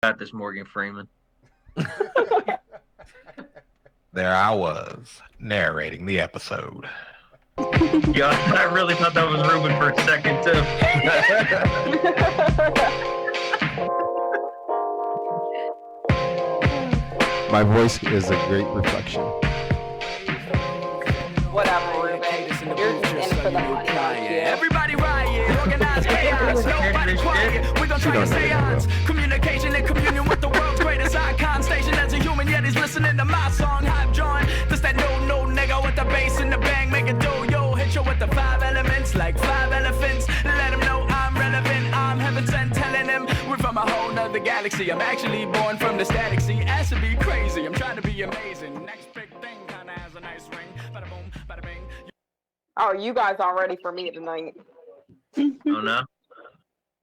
Got this, Morgan Freeman. There I was, narrating the episode. Yo, I really thought that was Ruben for a second, too. My voice is a great reflection. Whatever, Ruben. You're just in for the money, aren't you? Everybody riot, organized chaos, nobody quiet. We gon' try to seance. Communication and communion with the world's greatest icon. Station as a human, yet he's listening to my song. Hype join. This that no nigga with the bass and the bang, make it do yo. Hit you with the 5 elements like 5 elephants. Let him know I'm relevant. I'm heaven sent, telling him we're from a whole nother galaxy. I'm actually born from the static sea. Ass to be crazy. I'm trying to be amazing. Next big thing kinda has a nice ring. Bada boom, bada bing. Oh, you guys aren't ready for me tonight. Oh, no?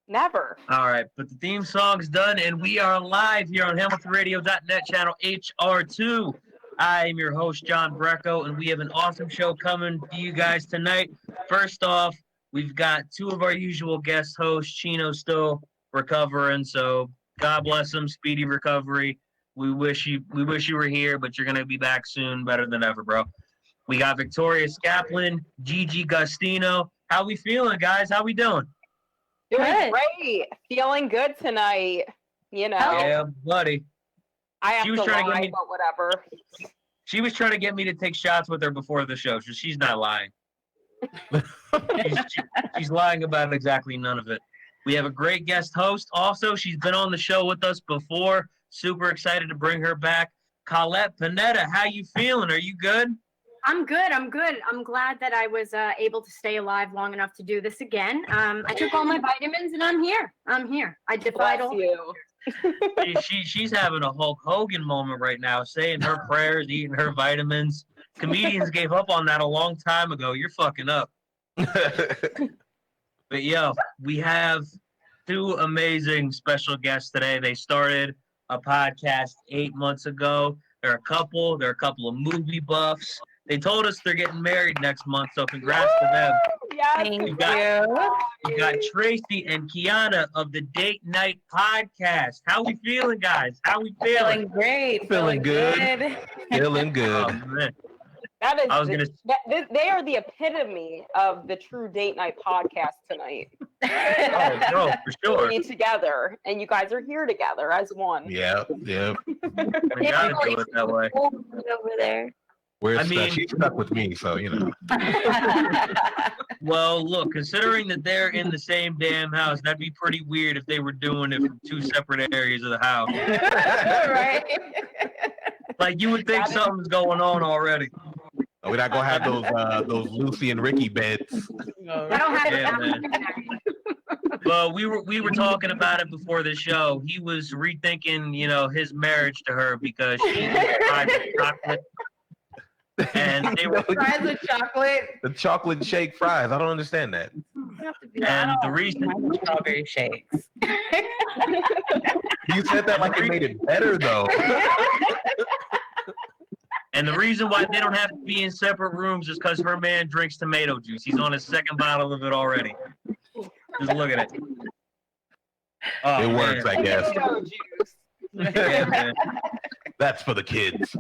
Never. All right, but the theme song's done, and we are live here on HamiltonRadio.net, channel HR2. I am your host, John Brecco, and we have an awesome show coming to you guys tonight. First off, we've got two of our usual guest hosts. Chino's still recovering, so God bless him, speedy recovery. We wish you were here, but you're gonna be back soon, better than ever, bro. We got Victoria Skaplin, Gigi Gustino. How we feeling, guys? How we doing? Doing Good. great. Feeling good tonight. You know, Yeah, buddy. I have She was to trying to lie, get me- but whatever. She was trying to get me to take shots with her before the show, so she's not lying. She's lying about exactly none of it. We have a great guest host. Also, she's been on the show with us before. Super excited to bring her back. Colette Panetta, how you feeling? Are you good? I'm good. I'm glad that I was able to stay alive long enough to do this again. I took all my vitamins and I'm here. I defied Bless all. you. She's having a Hulk Hogan moment right now, saying her prayers, eating her vitamins. Comedians gave up on that a long time ago. You're fucking up. But yo, we have two amazing special guests today. They started a podcast 8 months ago. They're a couple of movie buffs. They told us they're getting married next month, so congrats to them. Yes, Thank You got Tracy and Kiana of the Date Night Podcast. How we feeling, guys? How we feeling? Great. Feeling good. Feeling Oh, good. man. That is. I was gonna. They are the epitome of the true date night podcast tonight. Oh no, for sure. Be together, and you guys are here together as one. Yeah. We gotta do it that way. Over there. We're I mean- she's stuck with me, so you know. Well, look, considering that they're in the same damn house, that'd be pretty weird if they were doing it from two separate areas of the house. Right. Like you would think something's going on already. We're not gonna have those Lucy and Ricky beds. I don't have Yeah, man. Well, we were talking about it before the show. He was rethinking, his marriage to her because she tried chocolate, and they were. Fries with chocolate. The chocolate shake fries. I don't understand that. And the reason, Strawberry shakes. You said that like it made it better though. and the reason why they don't have to be in separate rooms is because her man drinks tomato juice. He's on his second bottle of it already. Just look at it. Oh, It works, man. I guess. Tomato juice. Yeah, man. That's for the kids.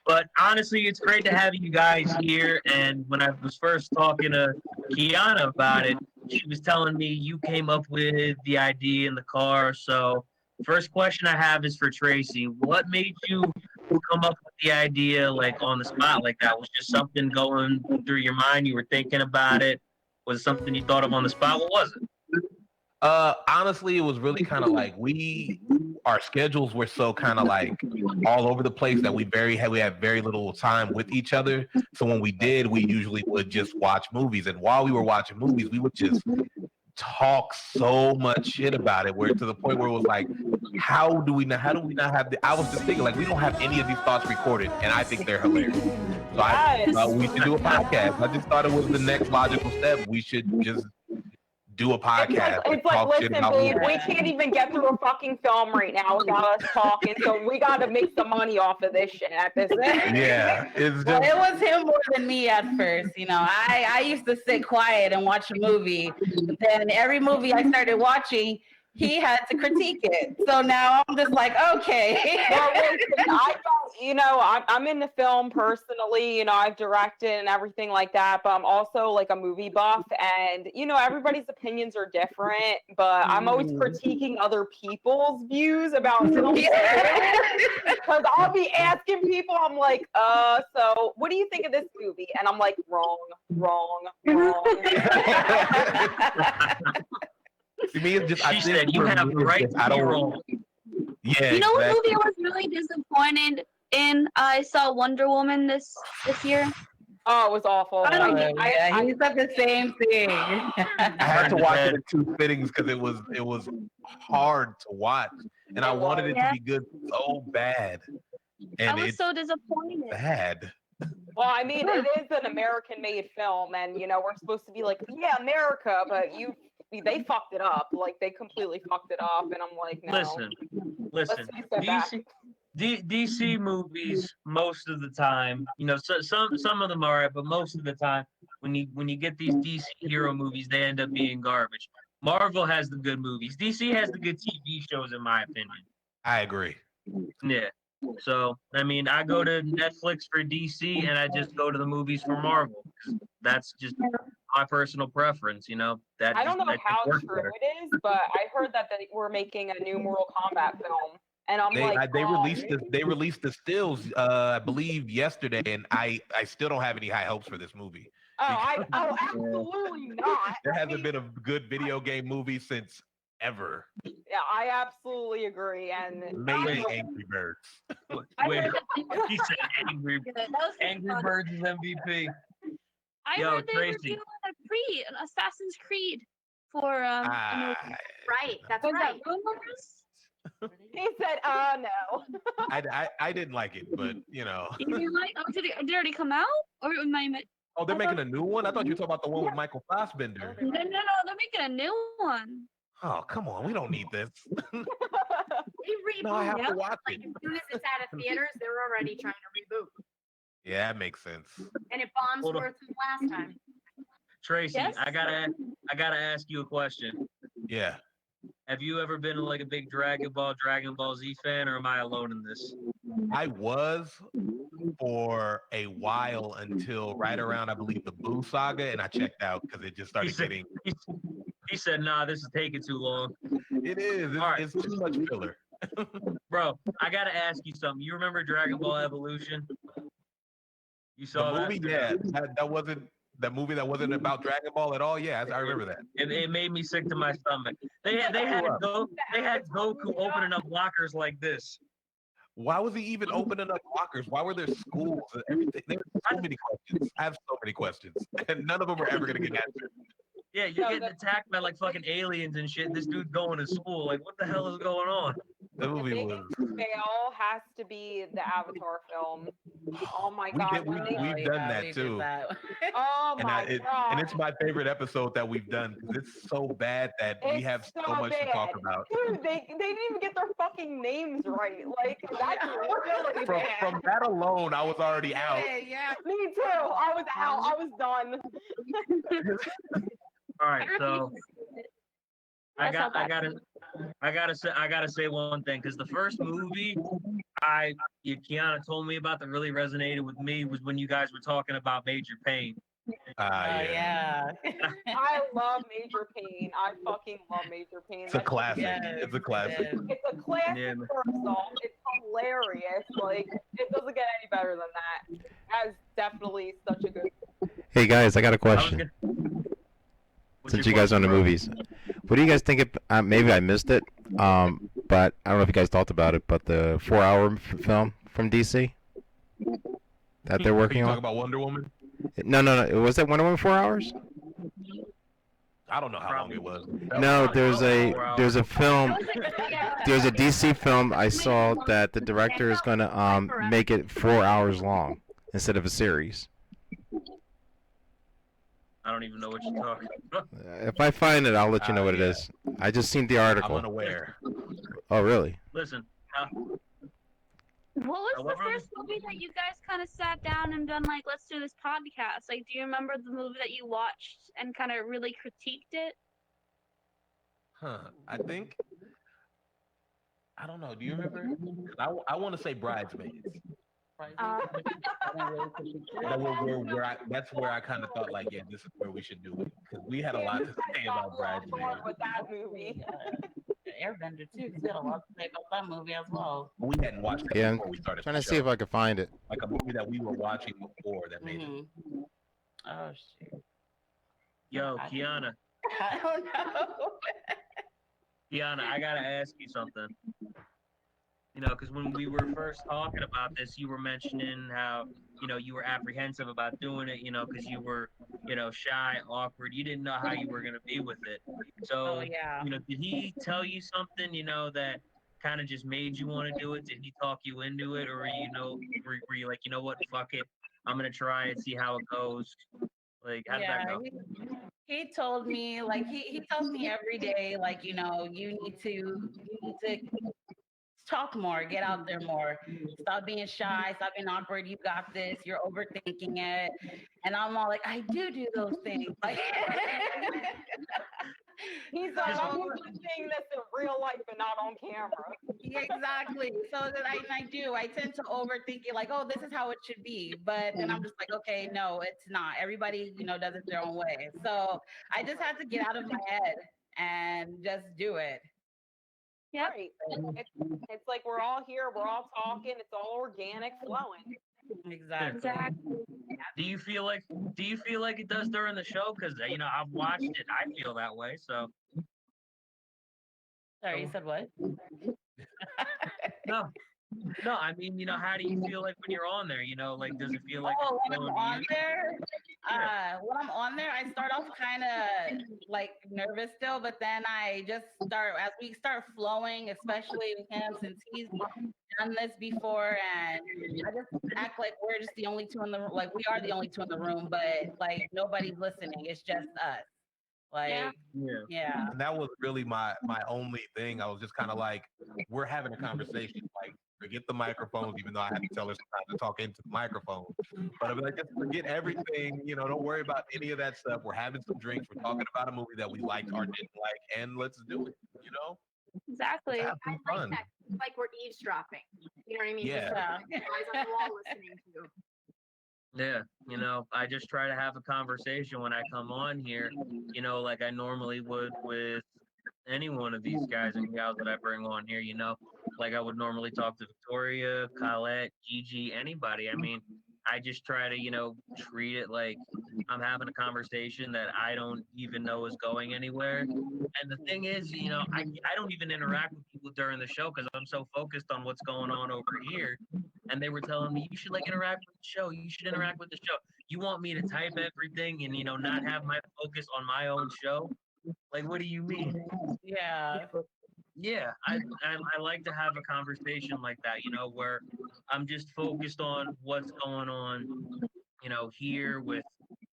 But honestly, it's great to have you guys here. And when I was first talking to Kiana about it, she was telling me you came up with the idea in the car. So first question I have is for Tracy. What made you come up with the idea like on the spot like that? Was just something going through your mind? You were thinking about it? Was it something you thought of on the spot? What was it? Honestly, it was really kind of like our schedules were so kind of like all over the place that we had very little time with each other. So when we did, we usually would just watch movies. And while we were watching movies, we would just talk so much shit about it, where to the point where it was like, how do we not have I was just thinking like, we don't have any of these thoughts recorded, and I think they're hilarious. So I thought we should do a podcast. I just thought it was the next logical step. We should just do a podcast. It's like, talk shit listen, about babe, movies. we can't even get through a fucking film right now without us talking, so we got to make some money off of this shit at this point. Yeah, it's Well, just it was him more than me at first. You know, I used to sit quiet and watch a movie, but then every movie I started watching, he had to critique it. So now I'm just like, okay. Well, listen, I'm in the film personally. I've directed and everything like that, but I'm also like a movie buff, and everybody's opinions are different. But I'm always critiquing other people's views about films because I'll be asking people. I'm like, so what do you think of this movie? And I'm like, wrong. to me. It's just She said, "You have the right to be wrong." Yeah, You know what exactly. movie I was really disappointed in? I saw Wonder Woman this year. Oh, it was awful. Yeah, he said the same thing. I had to watch it in 2 sittings because it was hard to watch, and I wanted it to be good so bad, I and was it's so disappointed. bad. Well, I mean, it is an American-made film, and we're supposed to be like, yeah, America, but they fucked it up. Like they completely fucked it up, and I'm like, no. Listen. Let's take that DC movies most of the time, some of them are right, but most of the time, when you get these DC hero movies, they end up being garbage. Marvel has the good movies. DC has the good TV shows, in my opinion. I agree. Yeah. So, I mean, I go to Netflix for DC and I just go to the movies for Marvel. That's just my personal preference, That I don't know that just how works true better. it is, but I heard that they were making a new Mortal Kombat film, and I'm like, They released the stills, I believe yesterday, and I still don't have any high hopes for this movie. Absolutely not. There hasn't been a good video game movie since ever. Yeah, I absolutely agree, and Maybe Angry Birds. Wait, he said Angry Birds is MVP. I Yo, heard they were Tracy. doing an Assassin's Creed for a movie. Right, that's Was right. that rumors? he said, no. I didn't like it, but You didn't like? Oh, did it already come out? Or am I? oh, they're making a new one. I thought you were talking about the one with Michael Fassbender. No, they're making a new one. Oh, come on, we don't need this. They No, I have reboot. to watch Like it. as soon as it's out of theaters, they're already trying to reboot, Yeah, that makes sense. and it bombs Hold on. worse than last time. Tracy, Yes? I gotta ask you a question. Yeah. Have you ever been like a big Dragon Ball Z fan, or am I alone in this? I was for a while until right around, I believe, the Boo saga, and I checked out because it just started said- getting. He said, "Nah, this is taking too long." It is. It's, All right. it's too much filler. Bro, I gotta ask you something. You remember Dragon Ball Evolution? You saw The movie, that? yeah, that wasn't the movie that wasn't about Dragon Ball at all. Yeah, I remember that. It made me sick to my stomach. They had Goku opening up lockers like this. Why was he even opening up lockers? Why were there schools and everything? There were so many questions. I have so many questions, and none of them are ever gonna get answered. Yeah, you're getting attacked by like fucking aliens and shit. This dude's going to school. Like, what the hell is going on? The The movie was. biggest fail has to be the Avatar film. Oh my We god. did- when they- we've done that too. Oh And, my god. and it's my favorite episode that we've done because it's so bad that we It's have so so much to talk bad. about. Dude, they didn't even get their fucking names right. Like that's really From, bad. from that alone, I was already out. Yeah. Me too. I was out. I was done. All right, so I That's not gotta say one thing, because the first movie Kiana told me about that really resonated with me was when you guys were talking about Major Pain. Yeah. I love Major Pain. I fucking love Major Pain. It's a That's- classic. Yes, It's a classic. yes. It's a classic Yeah, man. first off. It's hilarious. Like it doesn't get any better than that. That's definitely such a good. Hey guys, I got a I was question. What's Since your you guys are on the question, bro? movies, what do you guys think? Maybe I missed it, but I don't know if you guys talked about it. But the 4-hour film from DC that they're working You talk on. about Wonder Woman? No. Was that Wonder Woman 4 hours? I don't know how long it was. No, there's a film. There's a DC film I saw that the director is gonna make it 4 hours long instead of a series. I don't even know what you're talking about. If I find it, I'll let you know what it Yeah. is. I just seen the I'm article. unaware. Oh, really? Listen, What was the However- first movie that you guys kind of sat down and done like, let's do this podcast? Like, do you remember the movie that you watched and kind of really critiqued it? I think. I don't know. Do you remember? I want to say Bridesmaids. That's where I kind of thought like, yeah, this is where we should do it because we had a lot to say about Bridesmaids. With that movie. Airbender too, 'cause we had a lot to say about that movie as well. We hadn't watched it Yeah, before we started. Trying the to see if show. I can find it. Like a movie that we were watching before that made it. Mhm. Oh shoot. yo, Kiana, I don't know. Kiana, I gotta ask you something. You know, because when we were first talking about this, you were mentioning how, you know, you were apprehensive about doing it, you know, because you were, you know, shy, awkward. You didn't know how you were going to be with it. So, Oh yeah. you know, did he tell you something, you know, that kind of just made you want to do it? Did he talk you into it? Or, you know, were you like, you know what, fuck it. I'm going to try it, see how it goes. Like, how did that go? He told me like he tells me every day like you know you need to talk more, get out there more, stop being shy, stop being awkward. You got this. You're overthinking it, and I'm all like I do those things. Like He's like, I'm seeing this in real life and not on camera. yeah, exactly. So that I do. I tend to overthink it like oh this is how it should be, but then I'm just like okay no it's not. Everybody you know does it their own way. So I just had to get out of my head and just do it. Yep. Right. It's like we're all here, we're all talking, it's all organic, flowing. Exactly. Exactly. Do you feel like it does during the show? Because, you know, I've watched it. I feel that way. So, Sorry, you said what? no. No, I mean, you know, how do you feel like when you're on there? You know, like, does it feel like Oh, it's when I'm flowing to on you? there, I start off kind of like nervous still, but then I just start as we start flowing, especially with him since he's done this before, and I just act like we're just the only two in the room. Like we are the only two in the room, but like nobody's listening. It's just us. Like Yeah. yeah. And that was really my only thing. I was just kind of like, we're having a conversation. Like, forget the microphones, even though I had to tell her sometimes to talk into the microphone. But I'm like, just forget everything. You know, don't worry about any of that stuff. We're having some drinks. We're talking about a movie that we liked or didn't like, and let's do it. You know, Exactly. have I some like fun. that. Like we're eavesdropping. You know what I mean? Yeah. Just, guys on the wall listening to. Yeah, you know, I just try to have a conversation when I come on here, you know, like I normally would with any one of these guys and gals that I bring on here, you know, like I would normally talk to Victoria, Colette, Gigi, anybody. I mean, I just try to, you know, treat it like I'm having a conversation that I don't even know is going anywhere. And the thing is, you know, I don't even interact with people during the show because I'm so focused on what's going on over here. And they were telling me, you should like interact with the show. You should interact with the show. You want me to type everything and, you know, not have my focus on my own show? Like, what do you mean? Yeah. Yeah, I like to have a conversation like that, you know, where I'm just focused on what's going on, you know, here with,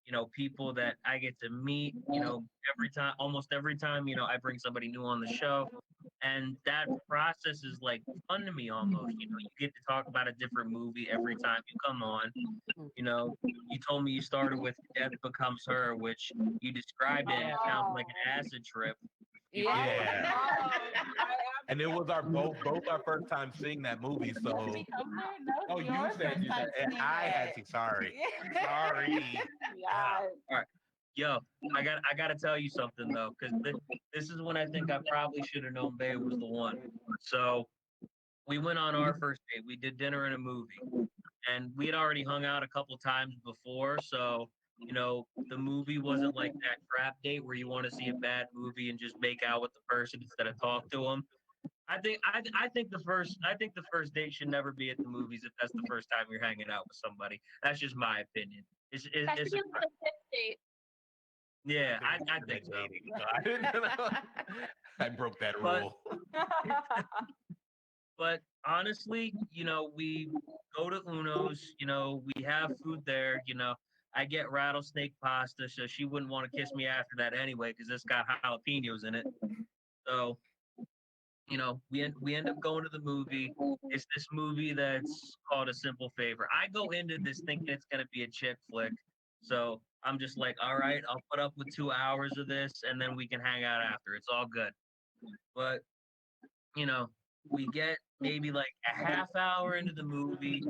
you know, people that I get to meet, you know, almost every time, you know, I bring somebody new on the show. And that process is like fun to me almost. You know, you get to talk about a different movie every time you come on. You know, you told me you started with Death Becomes Her, which you described it, and it sounds like an acid trip. Yeah. And it was both our first time seeing that movie. So, oh, you said and I had to. Sorry. Yeah. Yo, I gotta tell you something though, because this is when I think I probably should have known Bay was the one. So we went on our first date. We did dinner and a movie, and we had already hung out a couple times before. So you know, the movie wasn't like that trap date where you want to see a bad movie and just make out with the person instead of talk to them. I think the first date should never be at the movies if that's the first time you're hanging out with somebody. That's just my opinion. That should be like a fifth date. Yeah, I think so. I broke that But- rule. But honestly, you know, we go to Uno's, you know, we have food there, you know. I get rattlesnake pasta, so she wouldn't want to kiss me after that anyway, because it's got jalapenos in it. So, we end up going to the movie. It's this movie that's called A Simple Favor. I go into this thinking it's gonna be a chick flick, so I'm just like, all right, I'll put up with 2 hours of this, and then we can hang out after. It's all good. But we get maybe like a half hour into the movie,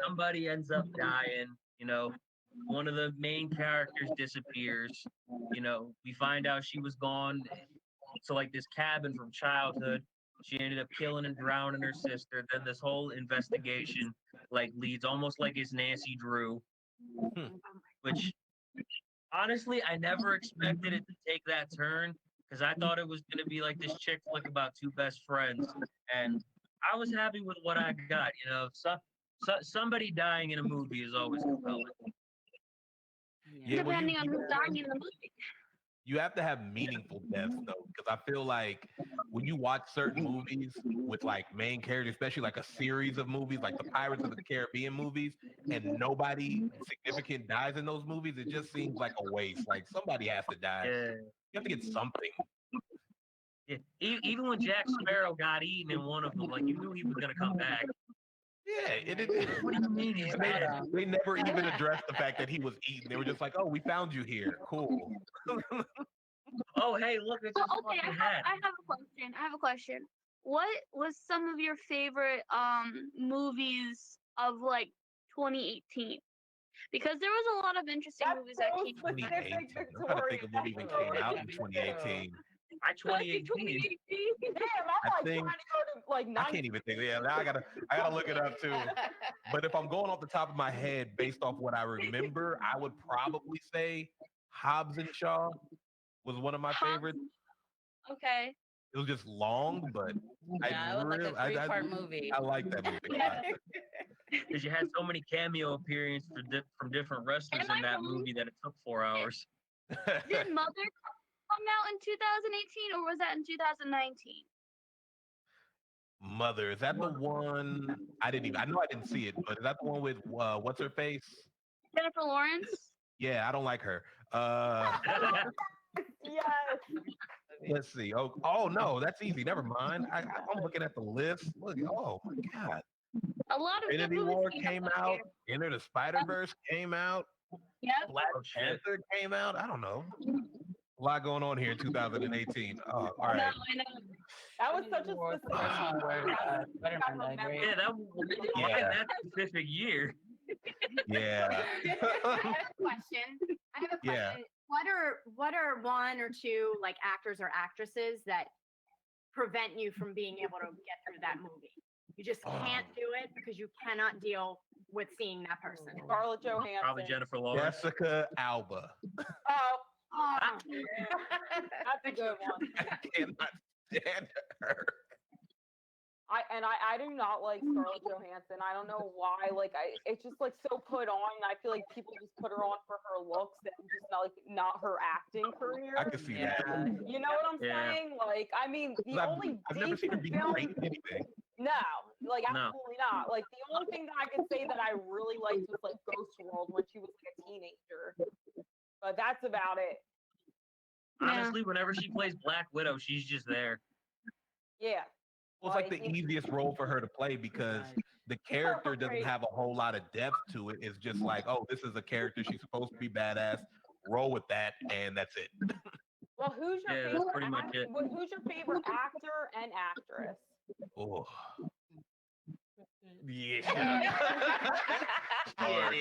somebody ends up dying. One of the main characters disappears. We find out she was gone to like this cabin from childhood. She ended up killing and drowning her sister. Then this whole investigation like leads almost like it's Nancy Drew, which honestly I never expected it to take that turn because I thought it was gonna be like this chick flick about two best friends, and I was happy with what I got. Somebody dying in a movie is always compelling. Yeah, Depending on who's dying in the movie. you have to have meaningful deaths though, because I feel like when you watch certain movies with like main characters, especially like a series of movies, like the Pirates of the Caribbean movies, and nobody significant dies in those movies, it just seems like a waste. Like somebody has to die. Yeah. You have to get something. Yeah. Even when Jack Sparrow got eaten in one of them, like you knew he was gonna come back. Yeah, What do you mean he's dead? they never even addressed the fact that he was eaten. They were just like, "Oh, we found you here. Cool." Oh, hey, look, it's his Okay, fucking hat. I have a question. What was some of your favorite movies of like 2018? Because there was a lot of interesting That's movies that so came. specific, 2018. I'm trying to Victoria. think of what even came out in 2018. I 2018. Damn, I'm I like think- trying to go to like I 90. can't even think. Yeah, now I gotta look it up too. But if I'm going off the top of my head, based off what I remember, I would probably say Hobbs and Shaw was one of my favorites. Okay. It was just long, but Yeah, it was like a three-part movie. I like that movie. Because you had so many cameo appearances from different wrestlers Am in I that wrong? movie that it took 4 hours. Did Mother come out in 2018 or was that in 2019? Mother, is that the one? I know I didn't see it, but is that the one with what's her face? Jennifer Lawrence? Yeah, I don't like her. Yes. Let's see. Oh no, that's easy. Never mind. I'm looking at the list. Look, oh my god. A lot of good Infinity movies War came came last out. year. Enter the Spider-Verse came out. Yep. Black Oh, shit. Panther came out. I don't know. A lot going on here in 2018 Oh, all No, right. I know. That was such a War, specific. first one where Spider-Man died, right? Yeah, that was Yeah. in that specific year. Yeah. I have a question. Yeah. What are one or two like actors or actresses that prevent you from being able to get through that movie? You just can't do it because you cannot deal with seeing that person. Scarlett Johansson. Probably Jennifer Lawrence. Jessica Alba. Oh, Oh, that's a good one. I cannot stand her. I do not like Scarlett Johansson. I don't know why. Like it's just like so put on. I feel like people just put her on for her looks and just not her acting career. I can see that. You know what I'm Yeah. saying? Like I mean, the only I've never seen her be decent film. great in anything. No, like No. absolutely not. Like the only thing that I could say that I really liked was like Ghost World when she was like a teenager. But that's about it. Honestly, whenever she plays Black Widow, she's just there. Yeah. Well, it's like the Like, easiest role for her to play because the character doesn't have a whole lot of depth to it. It's just like, oh, this is a character. She's supposed to be badass. Roll with that, and that's it. Well, who's your Yeah, that's favorite? pretty much it. Who's your favorite actor and actress? Oh. Yeah. Hard.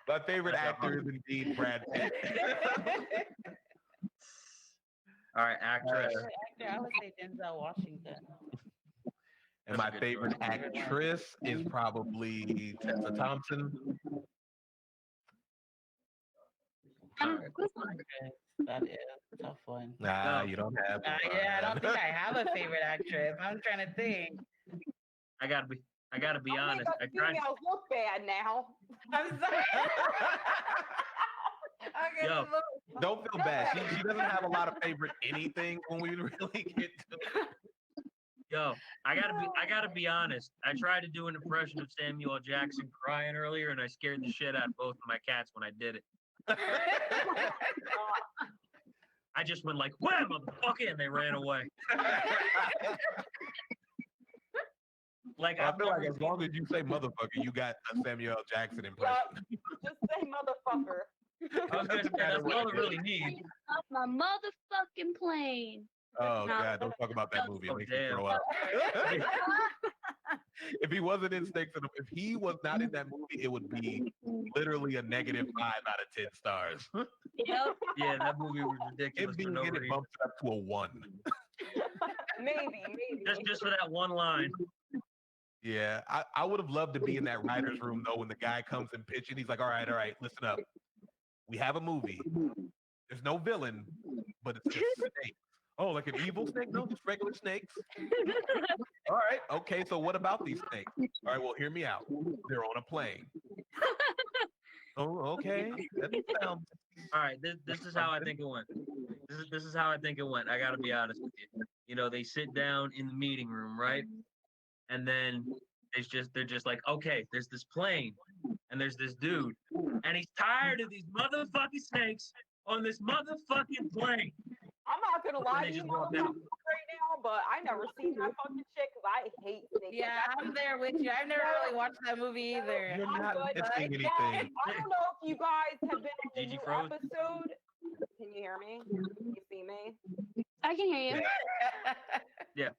My favorite That's a actor is indeed Brad Pitt. All right, actress. Actor, I would say Denzel Washington. And my favorite actress is probably Tessa Thompson. That is a tough one. Nah, No. you don't have. Yeah, I don't think I have a favorite actress. I'm trying to think. I gotta be Don't honest. make us I tried. females look bad now. I'm sorry. Okay, Yo. look. Don't feel bad. She doesn't have a lot of favorite anything when we really get to it. Yo, I gotta be honest. I tried to do an impression of Samuel L. Jackson crying earlier, and I scared the shit out of both of my cats when I did it. I just went like, "Wham, motherfucker," and they ran away. Like I I've feel like never as long as you say motherfucker, you got a Samuel L. Jackson impression. Just say motherfucker. I was gonna say that's all I really need. Off my motherfucking plane. Oh God, don't talk about that movie. It Oh, makes me damn. throw up. If he wasn't in Snakes in the, if he was not in that movie, it would be literally a -5 out of 10 stars. Yep. Yeah, that movie was ridiculous It for being no in it reason. bumps it up to a 1. Maybe. Just for that one line. Yeah, I would have loved to be in that writer's room though when the guy comes and pitching. He's like, all right, listen up. We have a movie. There's no villain, but it's just snakes. Oh, like an evil snake? No, just regular snakes. All right, okay, so what about these snakes? All right, well, hear me out. They're on a plane. Oh, okay. That sounds. All right, this is how I think it went. This is how I think it went. I gotta be honest with you. You know, they sit down in the meeting room, right? And then they're just like, okay, there's this plane, and there's this dude, and he's tired of these motherfucking snakes on this motherfucking plane. I'm not gonna lie they to you just walk motherfuckers out. right now, but I never seen that fucking shit because I hate snakes. Yeah, I'm there with you. I've never really watched that movie either. You're I'm not good. missing Yeah, anything. I don't know if you guys have been on the Gigi new froze. episode. Can you hear me? Can you see me? I can hear you.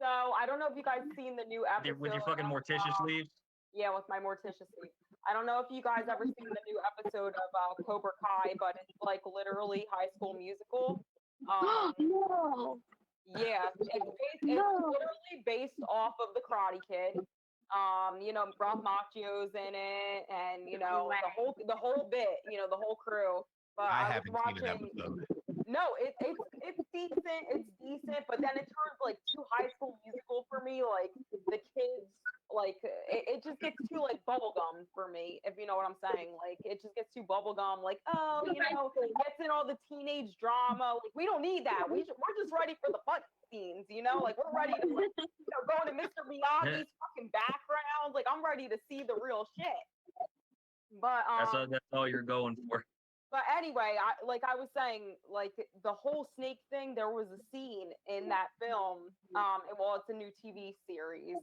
So I don't know if you guys seen the new episode. With your fucking of, Morticious leaves. Yeah, with my Morticious sleep. I don't know if you guys ever seen the new episode of Cobra Kai, but it's like literally High School Musical. No. Yeah, it's literally based off of the Karate Kid. You know, Ralph Macchio's in it, and you know the whole bit, you know, the whole crew. But I was haven't seen an episode. No, it's decent. It's decent, but then it turns like too High School Musical for me. Like the kids, like it just gets too like bubblegum for me, if you know what I'm saying. Like it just gets too bubblegum. Like, oh, you know, gets in all the teenage drama. Like we don't need that. We're just ready for the fun scenes, you know. Like we're ready to like, you know, go into Mr. Miyagi's fucking background. Like I'm ready to see the real shit. But That's all you're going for. But anyway, I was saying, like the whole snake thing. There was a scene in that film. Well, it's a new TV series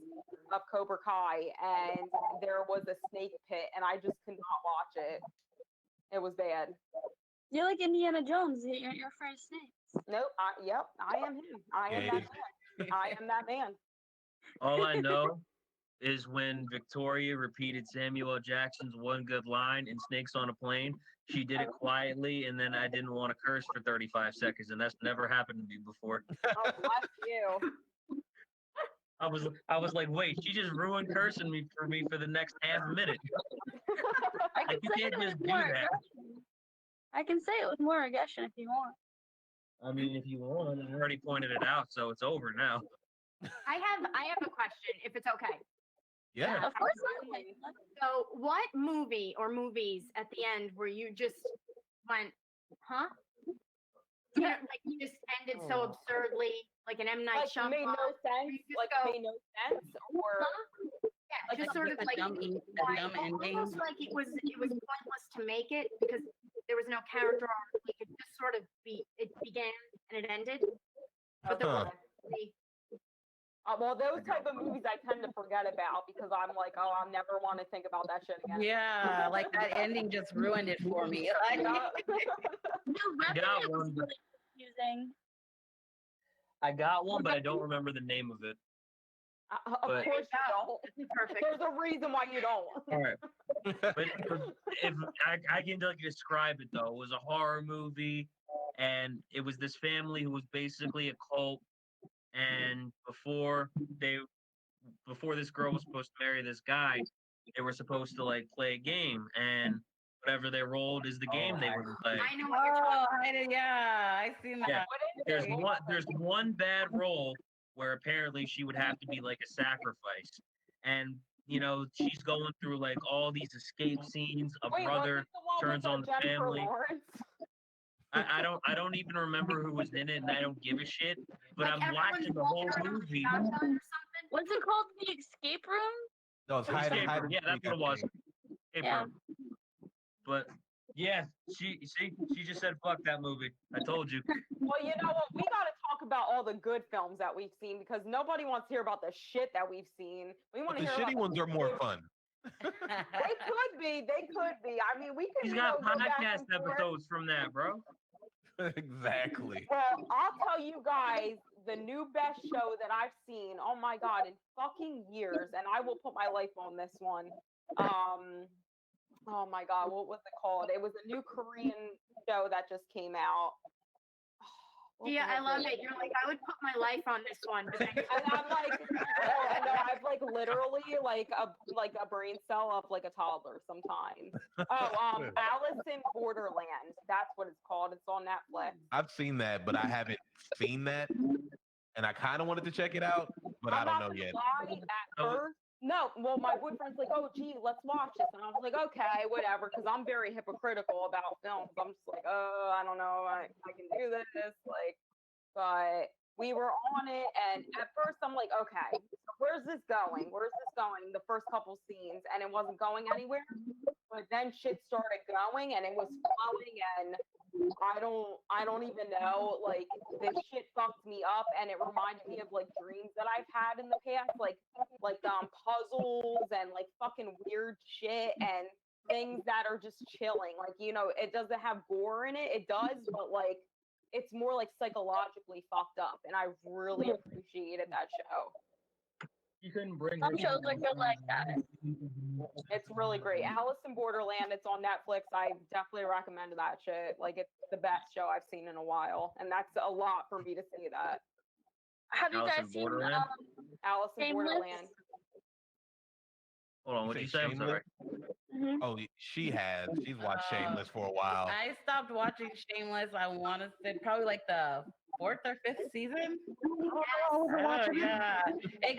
of Cobra Kai, and there was a snake pit, and I just could not watch it. It was bad. You're like Indiana Jones. You're afraid of snakes. Nope. Yep. I am him. I am that man. I am that man. All I know is when Victoria repeated Samuel L. Jackson's one good line in Snakes on a Plane, she did it quietly, and then I didn't want to curse for 35 seconds, and that's never happened to me before. Oh, bless you. I was like, wait, she just ruined cursing me for the next half minute. I can Like, you say can't it with just do more that. aggression. I can say it with more aggression if you want. I mean, if you want, I already pointed it out, so it's over now. I have a question, if it's okay. Yeah. Of course not. So, what movie or movies at the end where you just went, huh? You know, like you just ended so absurdly, like an M. Night Like Shyamalan. made no sense. you just Like go, made no sense, or Yeah, like just a- sort of a like dumb ending. almost like it was pointless to make it because there was no character arc. Like it just sort of it began and it ended, but there Huh. wasn't really. well, those type of movies I tend to forget about because I'm like, oh, I'll never want to think about that shit again. Yeah, like that ending just ruined it for me. Like, No, I Revenant got was one, but really confusing. I got one, but I don't remember the name of it. Of But- course you don't. Perfect. There's a reason why you don't. All right. But if I can like describe it though, it was a horror movie, and it was this family who was basically a cult, and before this girl was supposed to marry this guy, they were supposed to like play a game, and whatever they rolled is the game they would play. I know what you're talking about. I seen that. Yeah. What is it? There's one bad roll where apparently she would have to be like a sacrifice, and you know she's going through like all these escape scenes. A Wait, was brother it the one turns with on the Jennifer family. Lawrence? I don't even remember who was in it, and I don't give a shit. But Like, I'm everyone's watching the whole walking around with movie. a shotgun or something. What's it called? The escape room? No, it's The hide Escape hide Room. and Yeah, that's seek, what it I was. think. Escape Yeah. Room. But yeah, she just said fuck that movie. I told you. Well, you know what? We got to talk about all the good films that we've seen because nobody wants to hear about the shit that we've seen. We want But to the hear shitty about ones are more fun. They could be. They could be. I mean, we could. He's you got know, go back podcast and forth. episodes from that, bro. Exactly. Well, I'll tell you guys the new best show that I've seen. Oh my god, in fucking years, and I will put my life on this one. Oh my god, what was it called? It was a new Korean show that just came out. What Yeah, I was love it. You're like, I would put my life on this one. But then And I'm like, oh, no, I've like literally like a brain cell of like a toddler sometimes. Oh, Alice in Borderland. That's what it's called. It's on Netflix. I've seen that, but I haven't seen that, and I kind of wanted to check it out, but I I'm don't not know gonna yet. lie, at Oh. first, no. Well, my boyfriend's like, "Oh, gee, let's watch this," and I was like, "Okay, whatever," because I'm very hypocritical about films. I'm just like, "Oh, I don't know, I can do this," like, but we were on it, and at first I'm like, "Okay, so where's this going? Where's this going?" The first couple scenes, and it wasn't going anywhere. But then shit started going, and it was flowing, and I don't even know. Like this shit fucked me up, and it reminded me of like dreams that I've had in the past, like puzzles and like fucking weird shit and things that are just chilling. Like it doesn't have gore in it. It does, but like it's more like psychologically fucked up, and I really appreciated that show. You couldn't bring Some shows are good like that. It's really great. Alice in Borderland. It's on Netflix. I definitely recommend that shit. Like it's the best show I've seen in a while, and that's a lot for me to see that. Have you Alice guys in seen Borderland? Alice in Shameless? Borderland. Hold on, You what'd you say say? I'm sorry. Mhm. Oh, she has. She's watched Shameless for a while. I stopped watching Shameless. I want to say probably like the 4th or 5th season. Oh yeah, it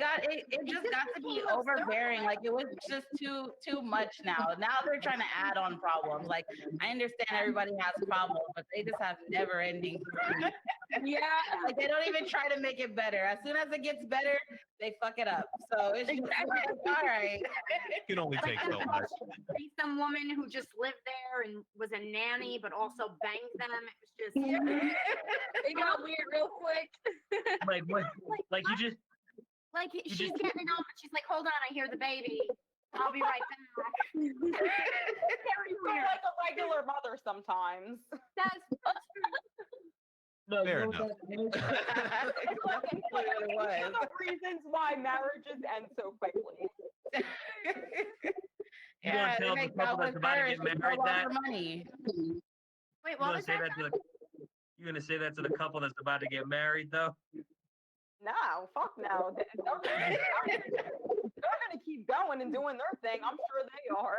just got to be overbearing. Like it was just too much now. Now they're trying to add on problems. Like I understand everybody has problems, but they just have never ending. Yeah. Like they don't even try to make it better. As soon as it gets better, they fuck it up. So it's just like, all right. You can only take so much. some woman who just lived there and was a nanny, but also banged them. It was just It got weird real quick. Like what? Like you just like she's just- getting it on, but she's like, "Hold on, I hear the baby. I'll be right back." Very You're weird. like a regular mother sometimes. That's no, Fair you know enough. what? It's fucking What it was. one of the reasons why marriages end so quickly. You gonna tell the they make couple out that's with about to her, get she married stole all that? her money. wait, You what gonna was say that? that to the? You gonna say that to the couple that's about to get married though? No, fuck no. They're gonna keep going and doing their thing. I'm sure they are.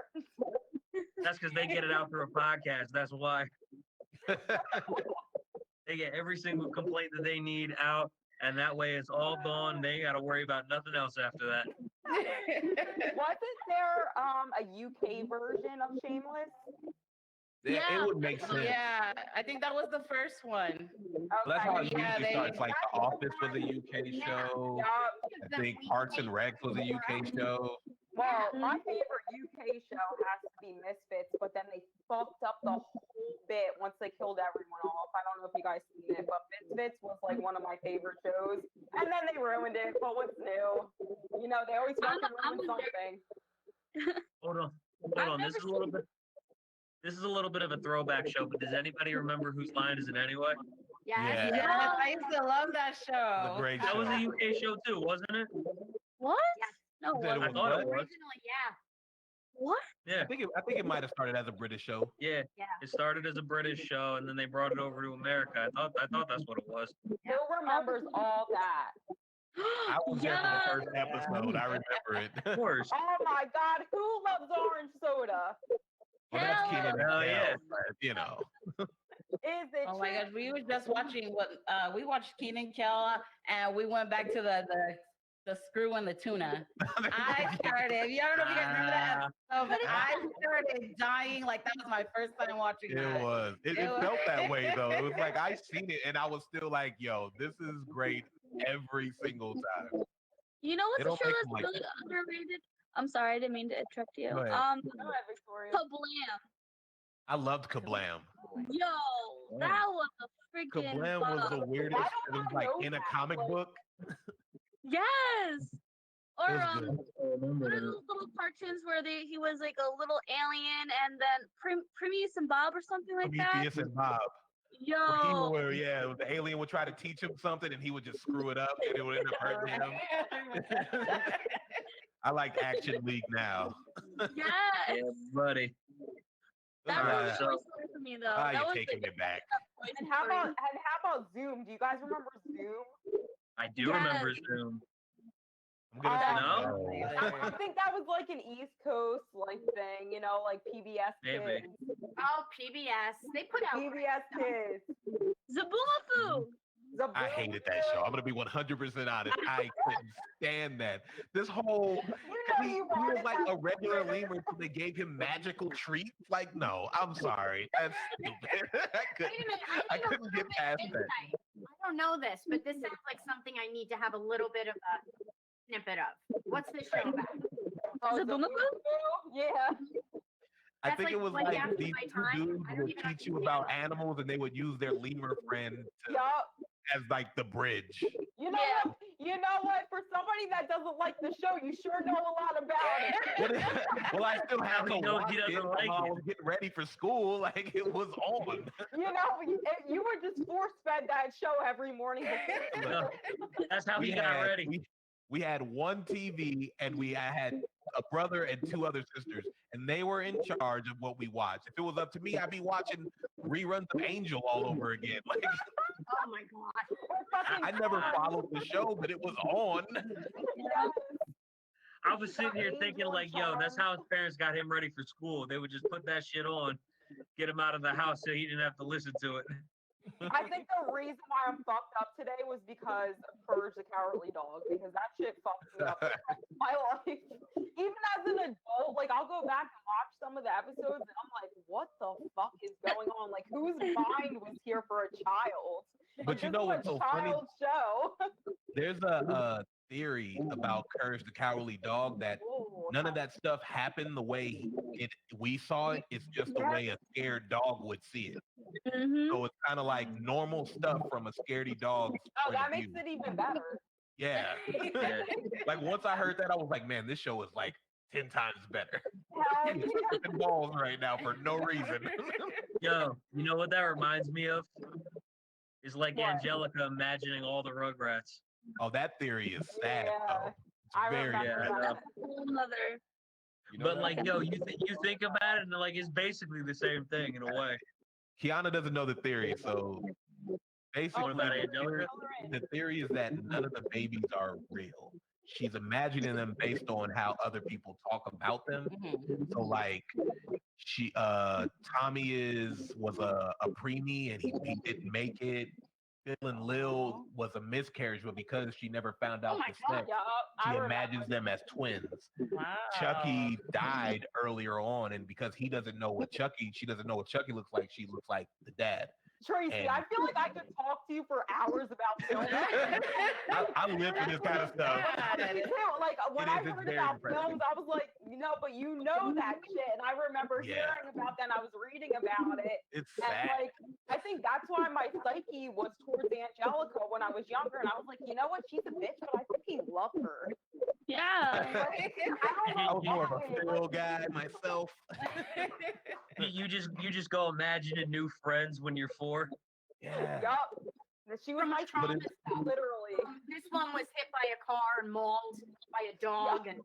That's because they get it out through a podcast. That's why they get every single complaint that they need out, and that way it's all gone. They ain't got to worry about nothing else after that. Wasn't there a UK version of Shameless? It would make sense. Yeah, I think that was the first one. That's how it Yeah, usually they- starts. Like The Office was a UK show. I think Parks and Rec was a UK show. Well, my favorite UK show has to be Misfits, but then they fucked up the whole bit once they killed everyone off. I don't know if you guys seen it, but Misfits was like one of my favorite shows, and then they ruined it. But what's new? You know, they always fucking ruin something. Hold on, hold on. This is a little bit. This is a little bit of a throwback show, but does anybody remember Whose Line Is It Anyway? Yeah. Yes, I used to love that show. The great That was show. a UK show too, wasn't it? What? Yes. No, You said it what? I was thought what? it was. Originally, yeah. What? Yeah, I think it might have started as a British show. yeah. Yeah. It started as a British show, and then they brought it over to America. I thought that's what it was. Who remembers all that? I was there for Yeah. the first episode. I remember it. Of course. Oh my God, who loves orange soda? Well, that's Keenan and Hell Kel, yeah. but, you know. Is it Oh my true? gosh, we were just watching we watched Keenan Kel, and we went back to the the screw and the tuna. I started. I don't know if you guys remember that episode, but I started dying. Like that was my first time watching that. It was. It felt that way though. It was like I seen it and I was still like, "Yo, this is great every single time." You know They what's a don't show make them that's like really underrated? I'm sorry, I didn't mean to interrupt you. Go ahead. Go ahead, Victoria. Kablam. I loved Kablam. Yo, that was a freaking Kablam was the bomb. weirdest. I It don't was like know in a that, comic like- book. Yes. It Or was good. what are those little cartoons where he was like a little alien and then Prometheus and Bob or something like that? Prometheus and Bob. Yo. Where the alien would try to teach him something and he would just screw it up and it would end up hurting him. I like Action League now. Yes. Yeah, buddy. That was Uh, the first one for me though. Ah, That you're was taking it back. And how about Zoom? Do you guys remember Zoom? I do remember Zoom. I'm gonna No? I think that was like an East Coast like thing, you know, like PBS Maybe. Kids. Oh, PBS. They put out great PBS stuff. Kids. Zaboomafoo. I hated that show. I'm gonna be 100% honest. I couldn't stand that. This whole he was like a regular lemur until they gave him magical treats. Like, no, I'm sorry. That's stupid. Wait a minute. I need a couldn't little get bit past that. insight. I don't know this, but this sounds like something I need to have a little bit of a snippet of. What's this show about? Oh, Zaboomafoo? yeah. I That's think like it was way like after these my two time. dudes I don't would even teach you about animals and they would use their lemur friend to, Yup. as like the bridge. You know what? You know what? For somebody that doesn't like the show, you sure know a lot about it. Well, I still have to He knows watch he doesn't it like while I it. was getting ready for school. Like it was on. You know, you were just force fed that show every morning. No, that's how he got ready. We had one TV and I had a brother and two other sisters, and they were in charge of what we watched. If it was up to me, I'd be watching reruns of Angel all over again. Like Oh my god. I never followed the show, but it was on. I was sitting here thinking like, yo, that's how his parents got him ready for school. They would just put that shit on, get him out of the house so he didn't have to listen to it. I think the reason why I'm fucked up today was because of Courage the Cowardly Dog, because that shit fucked me up my life. Even as an adult, like I'll go back and watch some of the episodes and I'm like, what the fuck is going on? Like whose mind was here for a child? But you This know was what's a so funny? child show. There's a theory about Courage the Cowardly Dog that Ooh, none of that stuff happened the way we saw it. It's just the way a scared dog would see it. Mm-hmm. So it's kind of like normal stuff from a scaredy dog's Oh, point of that makes view. it even better. Yeah. Yeah. Like once I heard that, I was like, man, this show is like 10 times better. Hell I'm yeah. tripping balls right now for no reason. Yo, you know what that reminds me of? It's like What? Angelica imagining all the Rugrats. Oh, that theory is sad. Yeah, though. It's I very remember sad. that. Mother. You know But that? like, yo, you think about it, and like, it's basically the same thing in a way. Kiana doesn't know the theory, so basically What about Angelica? the theory is that none of the babies are real. She's imagining them based on how other people talk about them. Mhm. So like Tommy was a preemie and he didn't make it. Phil and Lil was a miscarriage, but because she never found out Oh my the God. sex, Yup, I she remember. imagines them as twins. Wow. Chucky died earlier on, and because he doesn't know what she doesn't know what Chucky looks like, she looks like the dad. Tracy, And- I feel like I could talk to you for hours about films. I live for this kind of stuff. Me too. Like when It I is, it's heard very about impressive. films, I was like, but you know that shit. And I remember Yeah. hearing about that and I was reading about it. It's And sad. like I think that's why my psyche was towards Angelica when I was younger. And I was like, you know what? She's a bitch, but I think he loved her. Yeah. I don't know I was more of a why. Phil guy myself. You just go imagining new friends when you're 4. Yeah. Yup. She was From my a trauma trauma, stuff. literally. This one was hit by a car and mauled by a dog, and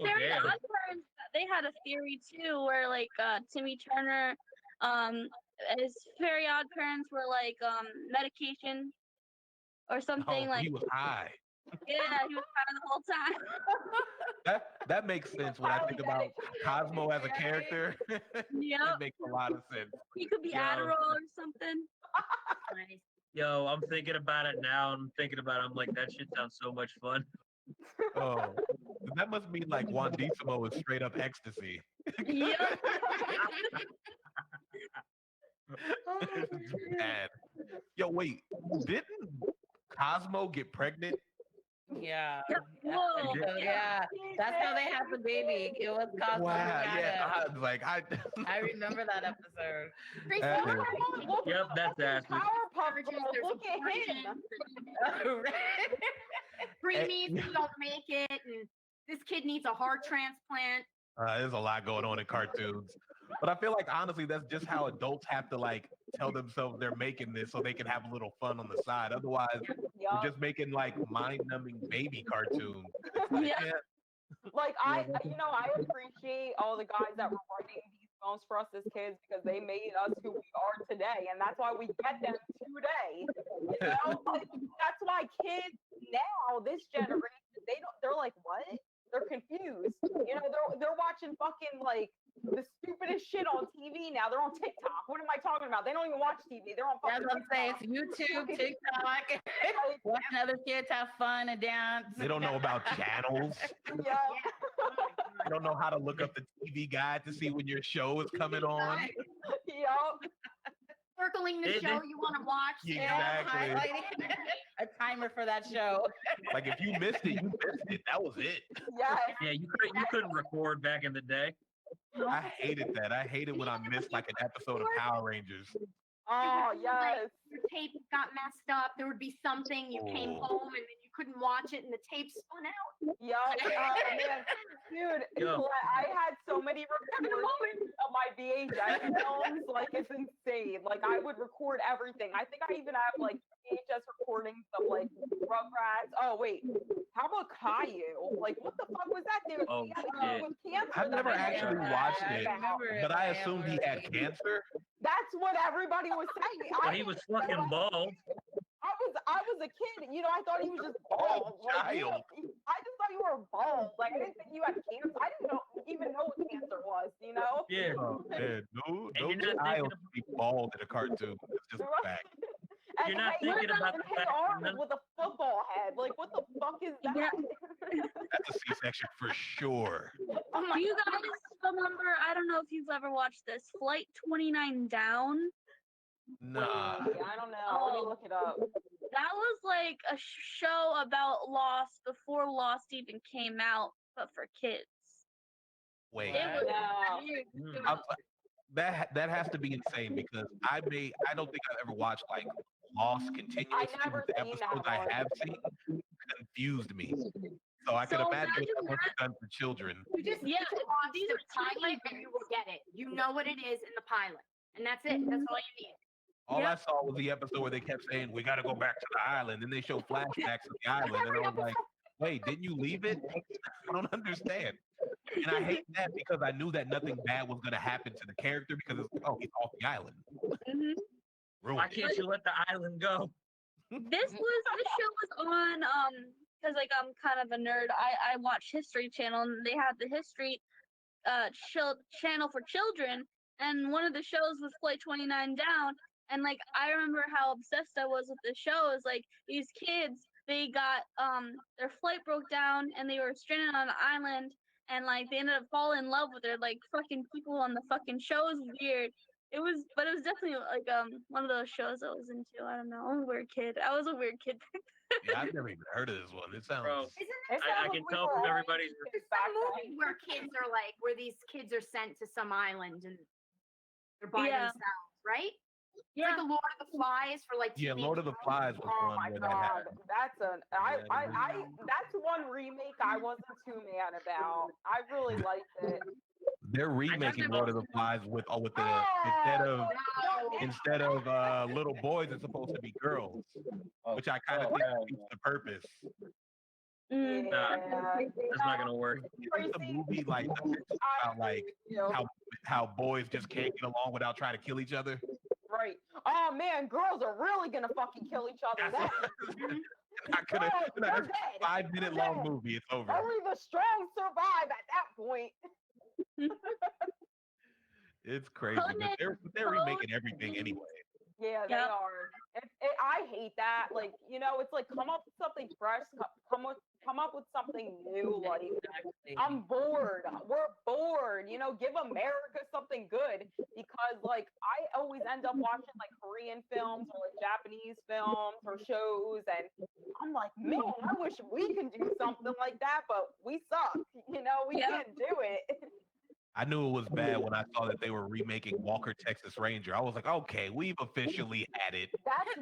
Fairy damn. Oddparents, they had a theory too, where like Timmy Turner, his Fairy Oddparents were like medication or something Oh, like. he was high. Yeah, he was kind of the whole time. That makes sense when I think about Cosmo as a character. Yep. That makes a lot of sense. He could be Yeah. Adderall or something. nice. Yo, I'm thinking about it now. I'm thinking about it. I'm like, that shit sounds so much fun. Oh, that must mean like Juan Decimo is straight up ecstasy. Yep. It's bad. Yo, wait, didn't Cosmo get pregnant? Yeah. Whoa. Yeah. That's how they had the baby. It was Cosmo. Wow, yeah. Rihanna. I was like, I remember that episode. Gracie, That what is- about Look Yep, that's acid. Powerpuff There's Girls. Look at abortions him. and preemies who don't make it, and this kid needs a heart transplant. There's a lot going on in cartoons. But I feel like honestly, that's just how adults have to like tell themselves they're making this so they can have a little fun on the side. Otherwise, Yup. we're just making like mind-numbing baby cartoons. It's like, Yeah. yeah, Like I appreciate all the guys that were writing these films for us as kids because they made us who we are today, and that's why we get them today. You know, like, that's why kids now, this generation, they're like, what? They're confused. You know, they're watching fucking like the stupidest shit on TV now. They're on TikTok. What am I talking about? They don't even watch TV. They're on That's fucking what I'm saying. TikTok. It's YouTube, TikTok, watching other kids have fun and dance. they don't know about channels. Yeah. They don't know how to look up the TV guide to see when your show is coming on. Yup. Circling the They- show you want to watch. Yeah. Exactly. Highlighting a timer for that show. Like if you missed it, you missed it. That was it. Yes. Yeah, you couldn't record back in the day. I hated that. I hated when I missed like an episode of Power Rangers. Oh Like, yes. your tape got messed up. There would be something. You came Oh. home and then you couldn't watch it, and the tape spun out. Yup. Oh man. Dude, Yo. I had so many recordings of my VHS films, like it's insane. Like I would record everything. I think I even have like VHS recordings of like Rugrats. Oh wait, how about Caillou? Like what the fuck was that dude? Oh, He had, shit. with cancer I've that never I actually never watched heard it, about. but I assumed he had cancer. That's what everybody was saying. Well, he was fucking bald. I was a kid, you know, I thought he was just bald. Like, you know, Child. I just thought you were bald. Like I didn't think you had cancer. I didn't even know what cancer was, you know? Yeah. Oh, man, no, And no you're not child thinking should be bald in a cartoon. It's just a fact. And You're not hey, thinking about and the hey fact Arnold that- with a football head. Like what the fuck is that? Yeah. That's a C-section for sure. Oh Do my you guys remember? I don't know if you've ever watched this Flight 29 Down. Nah. I don't know. Let me look it up. That was like a show about Lost before Lost even came out, but for kids. Wait. It was No. weird. Mm. That has to be insane because I don't think I've ever watched like Lost continuously. never But the seen that episodes I one. have seen confused me. So I can So imagine what imagine that must have done for children. You just Yeah, need to watch these the are pilot and you will get it. You know what it is in the pilot. And that's it. That's all you need. All Yep. I saw was the episode where they kept saying, "We got to go back to the island." Then they show flashbacks of the island, and I was like, "Wait, didn't you leave it?" I don't understand. And I hate that because I knew that nothing bad was going to happen to the character because it's like, oh, he's off the island. Mhm. Why Ruined can't it. you let the island go? This show was on because like I'm kind of a nerd. I watch History Channel and they have the history channel for children, and one of the shows was Flight 29 Down. And like I remember how obsessed I was with the show. Is like these kids, they got their flight broke down and they were stranded on an island, and like they ended up falling in love with their like fucking people on the fucking show. Is weird. It was definitely like one of those shows I was into. I don't know. I'm a weird kid. I was a weird kid. Yeah, I've never even heard of this one. It sounds. Bro, Isn't It's there I not can what we tell were from all everybody's. there's back some then. movie where kids are like, where these kids are sent to some island and they're by Yeah. themselves, right? It's Yeah. like the Lord of the Flies for like Yeah, teenage Lord of the girls. Flies was Oh one my where that god, happened. that's that's one remake I wasn't too mad about. I really liked it. They're remaking Lord of the Flies with the instead of little boys, it's supposed to be girls, which I kind of think defeats the purpose. Mm. Nah, Yeah. That's not gonna work. It's a movie like about like You know, how boys just can't get along without trying to kill each other. right. Oh man, girls are really gonna fucking kill each other. That, I could have girls, they're dead. 5-minute long movie. It's over. Only the strong survive at that point. It's crazy. But they're remaking everything anyway. Yeah, they Yep. are. I hate that. Like, you know, it's like come up with something fresh. Come up with something new. Like, I'm bored. We're bored. You know, give America something good because, like, I always end up watching like Korean films or like Japanese films or shows, and I'm like, man, I wish we can do something like that, but we suck. You know, we can't do it. I knew it was bad when I saw that they were remaking Walker Texas Ranger. I was like, okay, we've officially had it. That's a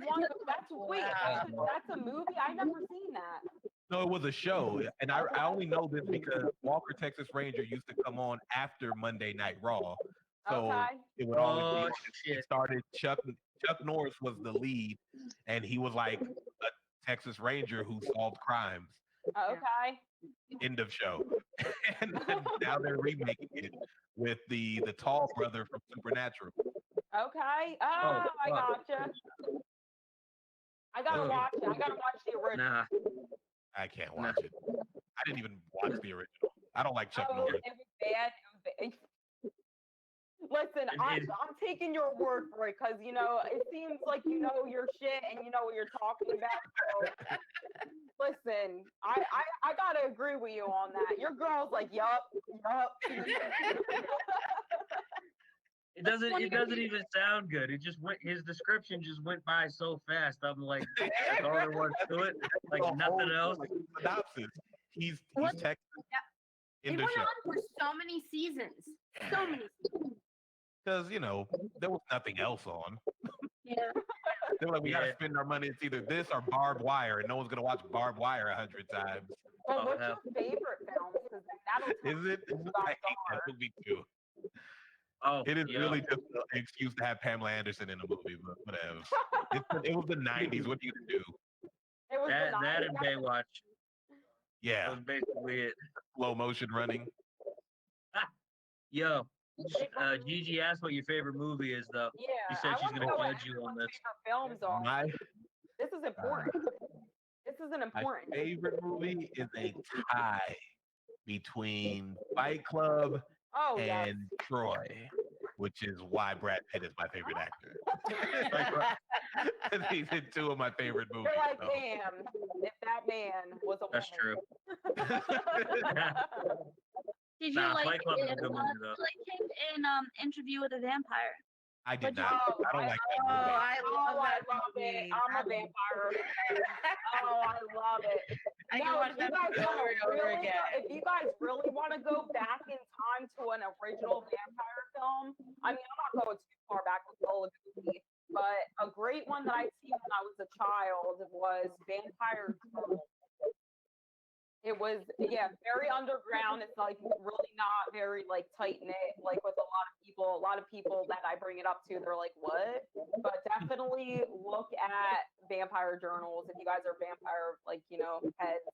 movie. I never seen that. No, it was a show, and I only know this because Walker Texas Ranger used to come on after Monday Night Raw, so it would always be. It started. Chuck Norris was the lead, and he was like a Texas Ranger who solved crimes. Okay. End of show. And now they're remaking it with the tall brother from Supernatural. Okay. I gotcha. I gotta watch it. I gotta watch the original. Nah. I can't watch it. I didn't even watch the original. I don't like Chuck Norris. It was bad. Listen, I'm taking your word for it because, you know, it seems like you know your shit and you know what you're talking about. So, listen, I gotta agree with you on that. Your girl's like, yup. It doesn't even sound good. It just went. His description just went by so fast. I'm like, that's all there was to it. Like nothing else. Like synopsis. He's Texas. It went on for so many seasons. So many seasons. Because, you know, there was nothing else on. Yeah. They were like, we gotta spend our money. It's either this or Barbed Wire, and no one's gonna watch Barbed Wire 100 times. Well, what's your favorite film? Is it? I hate that movie too. Oh, it is really just an excuse to have Pamela Anderson in a movie, but whatever. It was the 90s. What do you do? It was that and Baywatch. Yeah. That was basically it. Slow motion running. Yo, Gigi asked what your favorite movie is, though. Yeah. She said she's going to judge you on this. Films are. This is important. This isn't important. My favorite movie is a tie between Fight Club and Troy, which is why Brad Pitt is my favorite actor. These are two of my favorite movies. You're like, damn, if that man was a woman. That's true. Did you like Fight Club is a good movie, though. him in Interview with a Vampire? I did not. I don't like that movie. I love that movie. I'm a vampire. I love it. I can watch that movie over and over again. If you guys really want to go back in time to an original vampire film, I mean, I'm not going too far back with Bela Lugosi, but a great one that I seen when I was a child was Vampire Journal. It was, very underground. It's like really not very like tight knit, like with a lot of people that I bring it up to, they're like, what? But definitely look at Vampire Journals if you guys are vampire, like, you know, heads.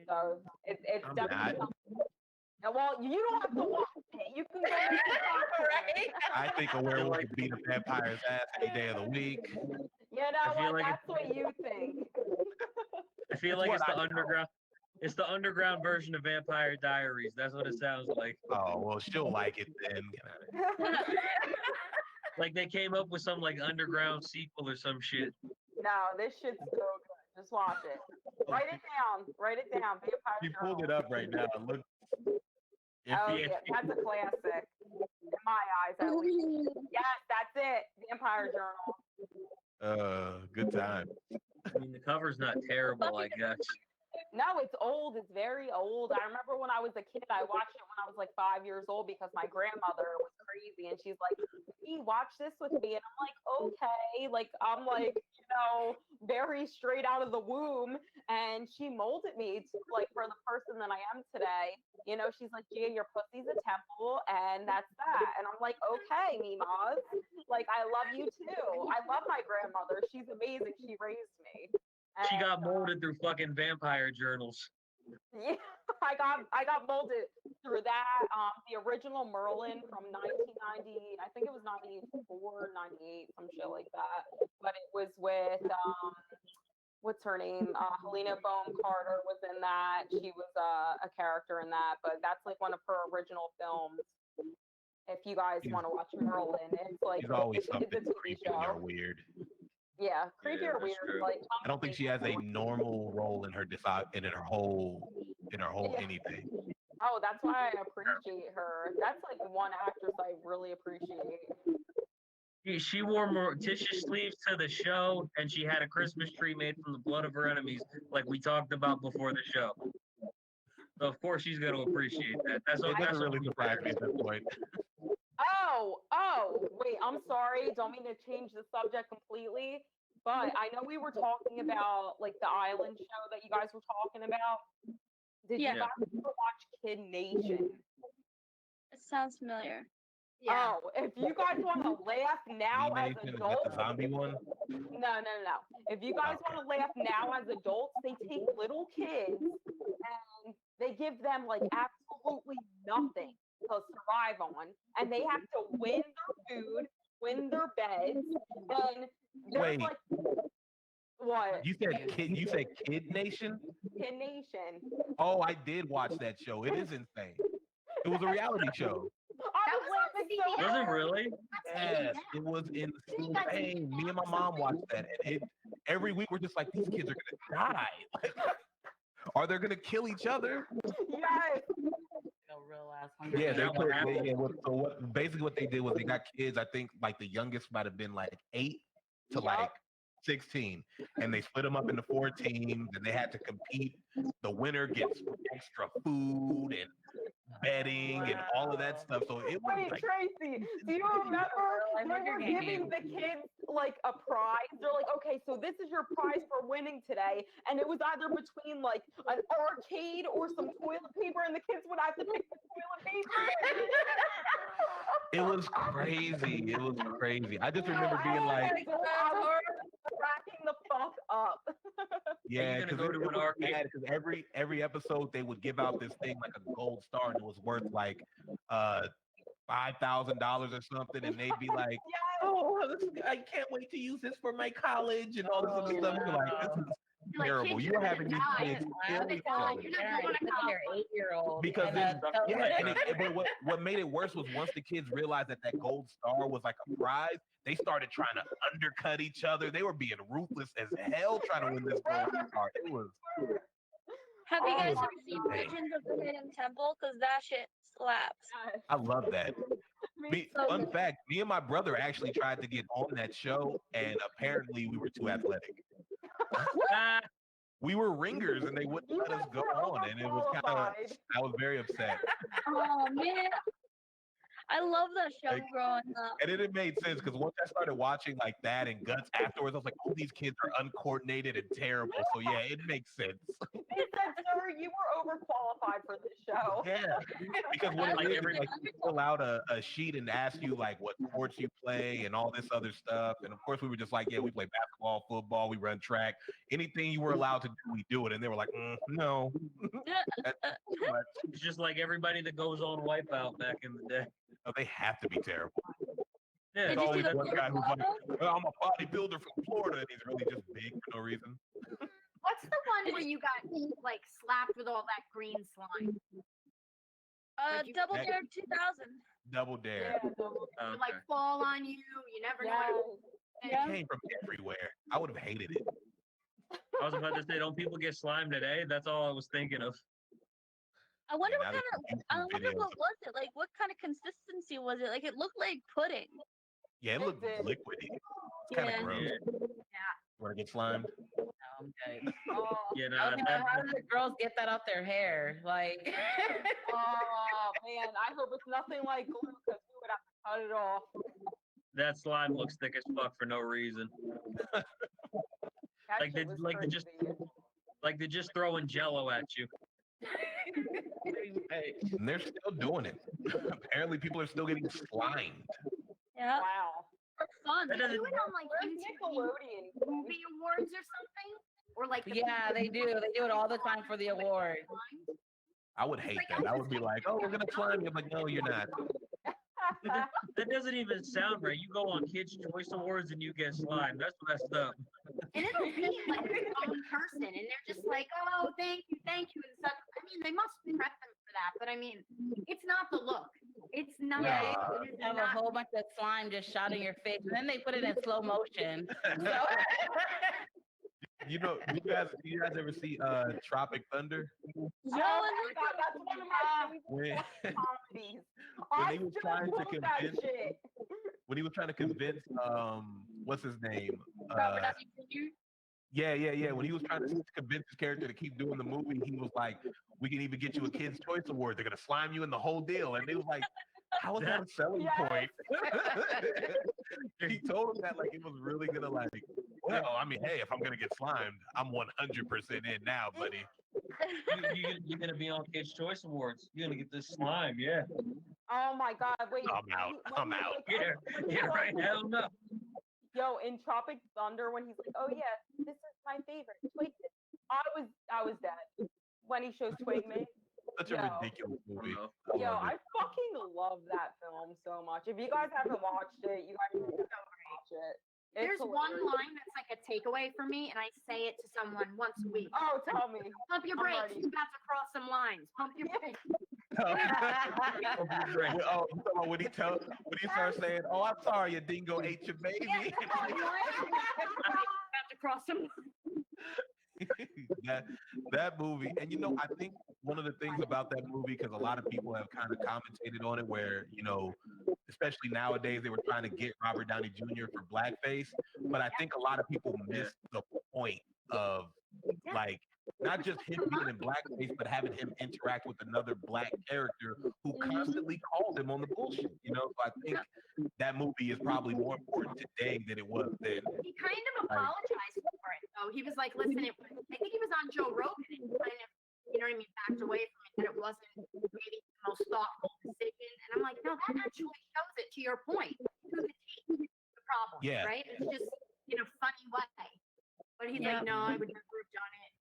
So it's definitely something. Well, you don't have to watch it. You can go right? I think a werewolf could beat a vampire's ass any day of the week. You know what? That's what you think. I feel like it's the underground. It's the underground version of Vampire Diaries. That's what it sounds like. Oh, well, she'll like it then. Like they came up with some like underground sequel or some shit. No, this shit's so good. Just watch it. Write it down. Vampire She Journal. pulled it up right now. Look. Yeah, that's a classic. In my eyes, at least. Yes, that's it. Vampire Journal. Good time. I mean, the cover's not terrible, I guess. No, it's old. It's very old. I remember when I was a kid, I watched it when I was like 5 years old because my grandmother was crazy and she's like, "Hey, watch this with me." And I'm like, okay. Like, I'm like, you know, very straight out of the womb. And she molded me to like for the person that I am today. You know, she's like, "Gia, your pussy's a temple," and that's that. And I'm like, okay, Mimas. Like, I love you too. I love my grandmother. She's amazing. She raised me. And, She got molded through fucking Vampire Journals. Yeah, I got molded through that. The original Merlin from 1990, I think it was 94, 98, some shit like that. But it was with what's her name? Helena Bonham Carter was in that. She was a character in that. But that's like one of her original films. If you guys want to watch Merlin, it's like There's always it's a something TV creepy show. or weird. Yeah, creepy or that's weird. true. Like I don't think she has a normal role in her in her whole Yeah. anything. Oh, that's why I appreciate her. That's like one actress I really appreciate. She wore Morticia sleeves to the show, and she had a Christmas tree made from the blood of her enemies, like we talked about before the show. So of course she's going to appreciate that. That's It what. doesn't That's really what surprise me at this point. Oh, wait, I'm sorry. Don't mean to change the subject completely, but I know we were talking about like the island show that you guys were talking about. Did Yeah. you guys ever watch Kid Nation? It sounds familiar. Yeah. Oh, if you guys want to laugh now as Nation, is that adults, the zombie one? no. If you guys want to laugh now as adults, they take little kids and they give them like absolutely nothing to survive on, and they have to win their food, win their beds, and there's Wait. like what? You said Kid Nation? Kid Nation. Oh, I did watch that show. It is insane. It was a reality show. I was laughing so Was it hard. really? Yes, it was insane. Me and my mom watched that, and every week we're just like, these kids are gonna die. Like, are they gonna kill each other? Yes. No real ass Hunger Yeah, Games. basically what they did was they got kids. I think like the youngest might have been like 8 to Yup. like 16, and they split them up into 4 teams, and they had to compete. The winner gets extra food and bedding and all of that stuff. So it was Wait, like, Tracy, do you remember Like they Hunger were giving Games. the kids like a prize? They're like, okay, so this is your prize for winning today. And it was either between like an arcade or some toilet paper, and the kids would have to pick the toilet paper. it was crazy. It was crazy. I just remember being like, I was cracking the fuck up. yeah, gonna because go to an arcade? because every episode they would give out this thing like a gold star, and it was worth like $5,000 or something, and they'd be like, Yes. oh, I can't wait to use this for my college and all this other stuff. You're like, this is Like, terrible. kids You're are having these gonna kids die. kill They each die. other. You're not going to Their 8-year-old. Because and, then, tell yeah, them- but what made it worse was once the kids realized that gold star was like a prize, they started trying to undercut each other. They were being ruthless as hell trying to win this gold star. It was Have you guys Oh, ever seen dang. Legends of the Hidden Temple? Because that shit slaps. Yes. I love that. Me too. Fun fact, me and my brother actually tried to get on that show, and apparently we were too athletic. Ah, We were ringers, and they wouldn't You let us guys go were on, and it was kind of. overqualified. I was very upset, Oh man, I love that show Like- growing up. and it made sense because once I started watching like that and Guts afterwards, I was like, "Oh, these kids are uncoordinated and terrible." So yeah, it makes sense. He said, sir, you were overqualified for this show. Yeah, because what Like it is, every- like you fill out a sheet and ask you like what sports you play and all this other stuff, and of course we were just like, yeah, we play basketball, football, we run track, anything you were allowed to do, we do it, and they were like, no. That's too much. it's just like everybody that goes on Wipeout back in the day. No, they have to be terrible. Yeah, Did There's you see always the one first guy who's like, photo? well, I'm a bodybuilder from Florida, and he's really just big for no reason. What's the one where you got like slapped with all that green slime? Like you- Double That- Dare 2000. Double dare. Yeah, no. It would, okay. like fall on you. You never know. Yes. It Yeah. came from everywhere. I would have hated it. I was about to say, don't people get slime today? That's all I was thinking of. I wonder Yeah, what now kind of. there's I YouTube wonder videos. what was it like. What kind of consistency was it? Like it looked like pudding. Yeah, it It looked did. liquidy. It's kind of Yeah. gross. Yeah, Want to get slimed? No, I'm good. Oh, yeah, I no, was thinking, that, how do the girls get that out their hair? Like, oh, man, I hope it's nothing like glue because we would have to cut it off. that slime looks thick as fuck for no reason. That Like shit they- was like they just- crazy. Like they're just throwing Jello at you. And they're still doing it. Apparently, people are still getting slimed. Yeah, Wow. for fun. That They doesn't- do it on like Where's YouTube Nickelodeon? movie awards or something, or like the yeah, they do. They do it all the time for the award. I would hate that. I would be like, "Oh, we're gonna slime you," but no, you're not. That doesn't even sound right. You go on Kids' Choice Awards and you get slime. That's messed up. And it'll be like their own person, and they're just like, "Oh, thank you," and stuff. I mean, they must prep them for that, but I mean, it's not the look. It's not Yeah, you just have a whole bunch of slime just shot in your face, and then they put it in slow motion. So, You know, do you guys ever see Tropic Thunder? Oh my God, that's one of my When, favorite comedies. when I he was still trying to quote that convince shit. when he was trying to convince what's his name? Robert Downey Jr. Yeah. When he was trying to convince his character to keep doing the movie, he was like, "We can even get you a Kids' Choice Award. They're gonna slime you in the whole deal." And they was like, "How is that a selling Yes. point?" He told him that like it was really gonna like. Well, I mean, hey, if I'm gonna get slimed, I'm 100% in now, buddy. You're gonna be on Kids' Choice Awards. You're gonna get this slime, yeah. Oh my God, wait. I'm out. I'm out. Yeah, right. Hell no. Yo, in Tropic Thunder, when he's like, "Oh yeah, this is my favorite, Twig," I was dead when he shows Twig Me. Such a Yo. ridiculous movie. Yo, love I it. fucking love that film so much. If you guys haven't watched it, you guys need to watch it. It's There's one hilarious. line that's like a takeaway for me, and I say it to someone once a week. Oh, tell me. Pump your I'm brakes. ready. You're about to cross some lines. Pump your brakes. Oh, you talking about when he starts saying, "Oh, I'm sorry, your dingo ate your baby." About to cross some. that movie, and you know, I think one of the things about that movie, because a lot of people have kind of commentated on it, where you know, especially nowadays, they were trying to get Robert Downey Jr. for blackface, but I think a lot of people missed the point of like not just him being in blackface, but having him interact with another black character who constantly called him on the bullshit. You know, so I think that movie is probably more important today than it was then. He kind of apologized for it, though. He was like, "Listen, I think he was on Joe Rogan and kind of, you know what I mean, backed away from it. That it wasn't maybe the most thoughtful decision." And I'm like, "No, that actually shows it. To your point, to the T, the problem, Yeah. right? It's just in a funny way." But he's Yeah. like, "No, I would never have done it.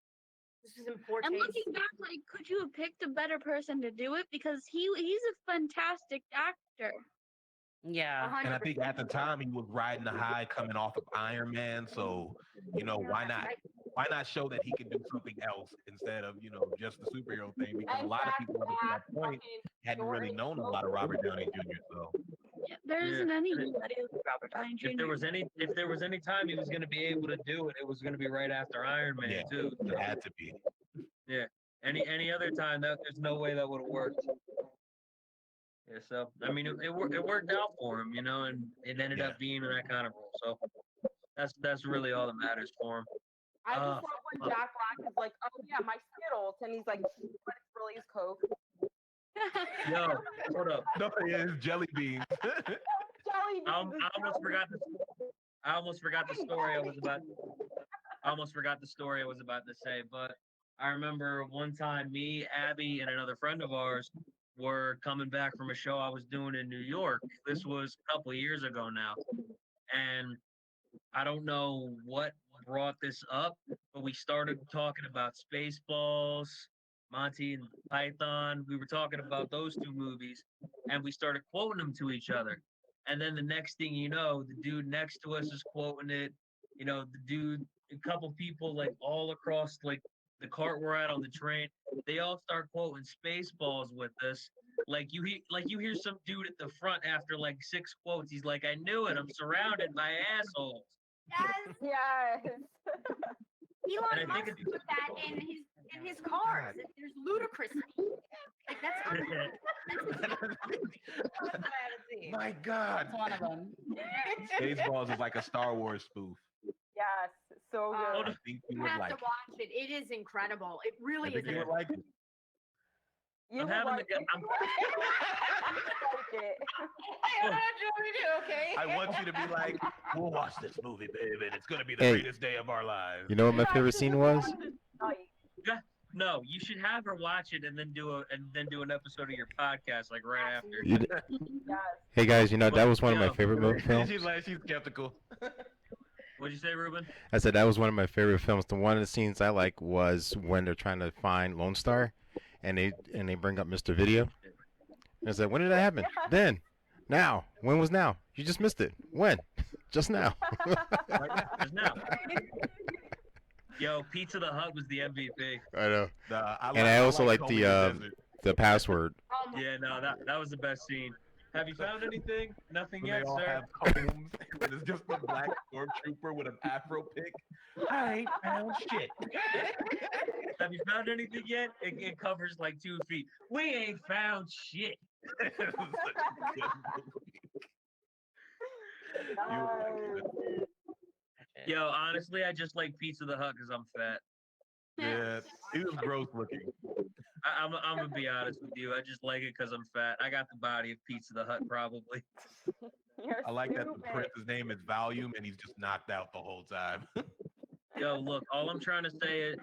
This is important." And looking back, like, could you have picked a better person to do it? Because he's a fantastic actor. yeah. And I think at the time he was riding the high coming off of Iron Man, so you know why not show that he can do something else instead of just the superhero thing, because a lot of people up to that point hadn't really known a lot of Robert Downey Jr. So Yeah, there isn't anybody like Robert Downey Jr. If there was any time he was gonna be able to do it, it was gonna be right after Iron Man Yeah. too. it had to be. Any other time there's no way that would have worked. Yeah, so I mean it worked out for him, and it ended up being that kind of role. So that's really all that matters for him. I just love when Jack Black is like, "Oh yeah, my Skittles," and he's like, "But it's really his Coke." Yo, hold up. No, yeah, it's jelly beans. Jelly beans I is almost so forgot I almost forgot the story I was about. I almost forgot the story I was about to say, but I remember one time me, Abby, and another friend of ours were coming back from a show I was doing in New York. This was a couple of years ago now, and I don't know what brought this up, but we started talking about Spaceballs, Monty and Python. We were talking about those two movies, and we started quoting them to each other. And then the next thing you know, the dude next to us is quoting it. The dude, a couple people like all across like the cart we're at on the train, they all start quoting Spaceballs with us. Like you hear some dude at the front after like 6 quotes. He's like, "I knew it. I'm surrounded by assholes." Yes, Yes. Elon And I Musk think put that in his cars. There's ludicrous. Like that's My God, That's one of them. Spaceballs is like a Star Wars spoof. Yes. So I good. think you You would have like to it. watch it. It is incredible. It really I think is. you would like it. You I'm would having like the- it. I'm- You would like it. I don't know, okay? I want you to be like, "We'll watch this movie, babe, and it's gonna be the Hey. greatest day of our lives." You know what my favorite scene was? No, you should have her watch it and then do an episode of your podcast like right after. You, Yes. hey guys, that was one of my favorite films. She's like, she's skeptical. What'd you say, Ruben? I said that was one of my favorite films. One of the scenes I like was when they're trying to find Lone Star, and they bring up Mr. Video. And I said, when did that happen? Then, now. When was now? You just missed it. When? Just now. Just now. Yo, Pizza the Hut was the MVP. I know. I And I also like Homie in the Desert. the password. Oh my Yeah, no, that was the best scene. Have you found anything? Nothing When yet, they all sir. have combs, and it's just a black stormtrooper with an afro pick. I ain't found shit. Have you found anything yet? It covers like 2 feet. We ain't found shit. It's such a good movie. You would like it. Yo, honestly, I just like Pizza the Hut because I'm fat. Yeah, he was gross looking. I'm gonna be honest with you. I just like it because I'm fat. I got the body of Pizza the Hut, probably. You're I like that the stupid. prince's name is Volume, and he's just knocked out the whole time. Yo, look, all I'm trying to say,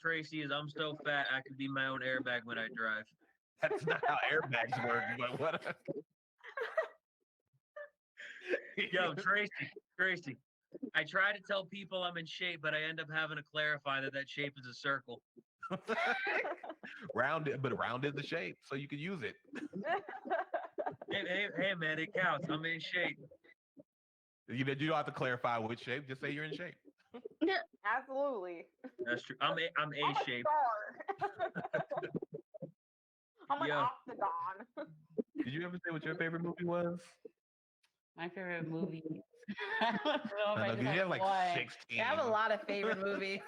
Tracy, is I'm so fat I can be my own airbag when I drive. That's not how airbags work, but what? Yo, Tracy, I try to tell people I'm in shape, but I end up having to clarify that shape is a circle. Round is the shape, so you can use it. Hey, man, it counts. I'm in shape. You don't have to clarify which shape. Just say you're in shape. Absolutely. That's true. I'm I'm A a shape. star. I'm an Yeah. octagon. Did you ever say what your favorite movie was? My favorite movie. I don't know if I I know, just 'cause you have like one. 16. I have a lot of favorite movies.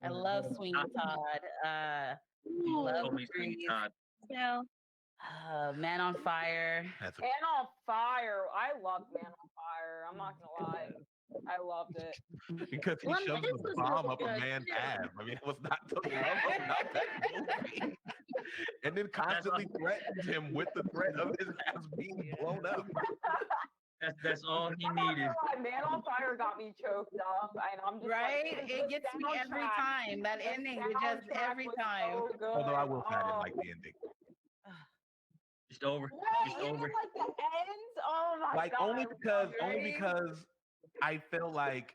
I love Sweeney Todd. Love Told me Sweeney Grease. Todd. No. Man on Fire. That's a, Man on Fire. I love Man on Fire. I'm not gonna lie. I loved it. because he One shoved Piece the was bomb really up a good, man's too. ass. I mean, it was not the love of not that movie. And then constantly threatened him with the threat of his ass being blown up. That's all he I'm not needed. gonna lie, Man on Fire got me choked up, and I'm just Right? Like, It gets me every time. That ending is just every time. So good. Although I will say I didn't Oh. like the ending. Just over. Wait, Just even over. like the end? Oh my Like god. only because Right? I feel like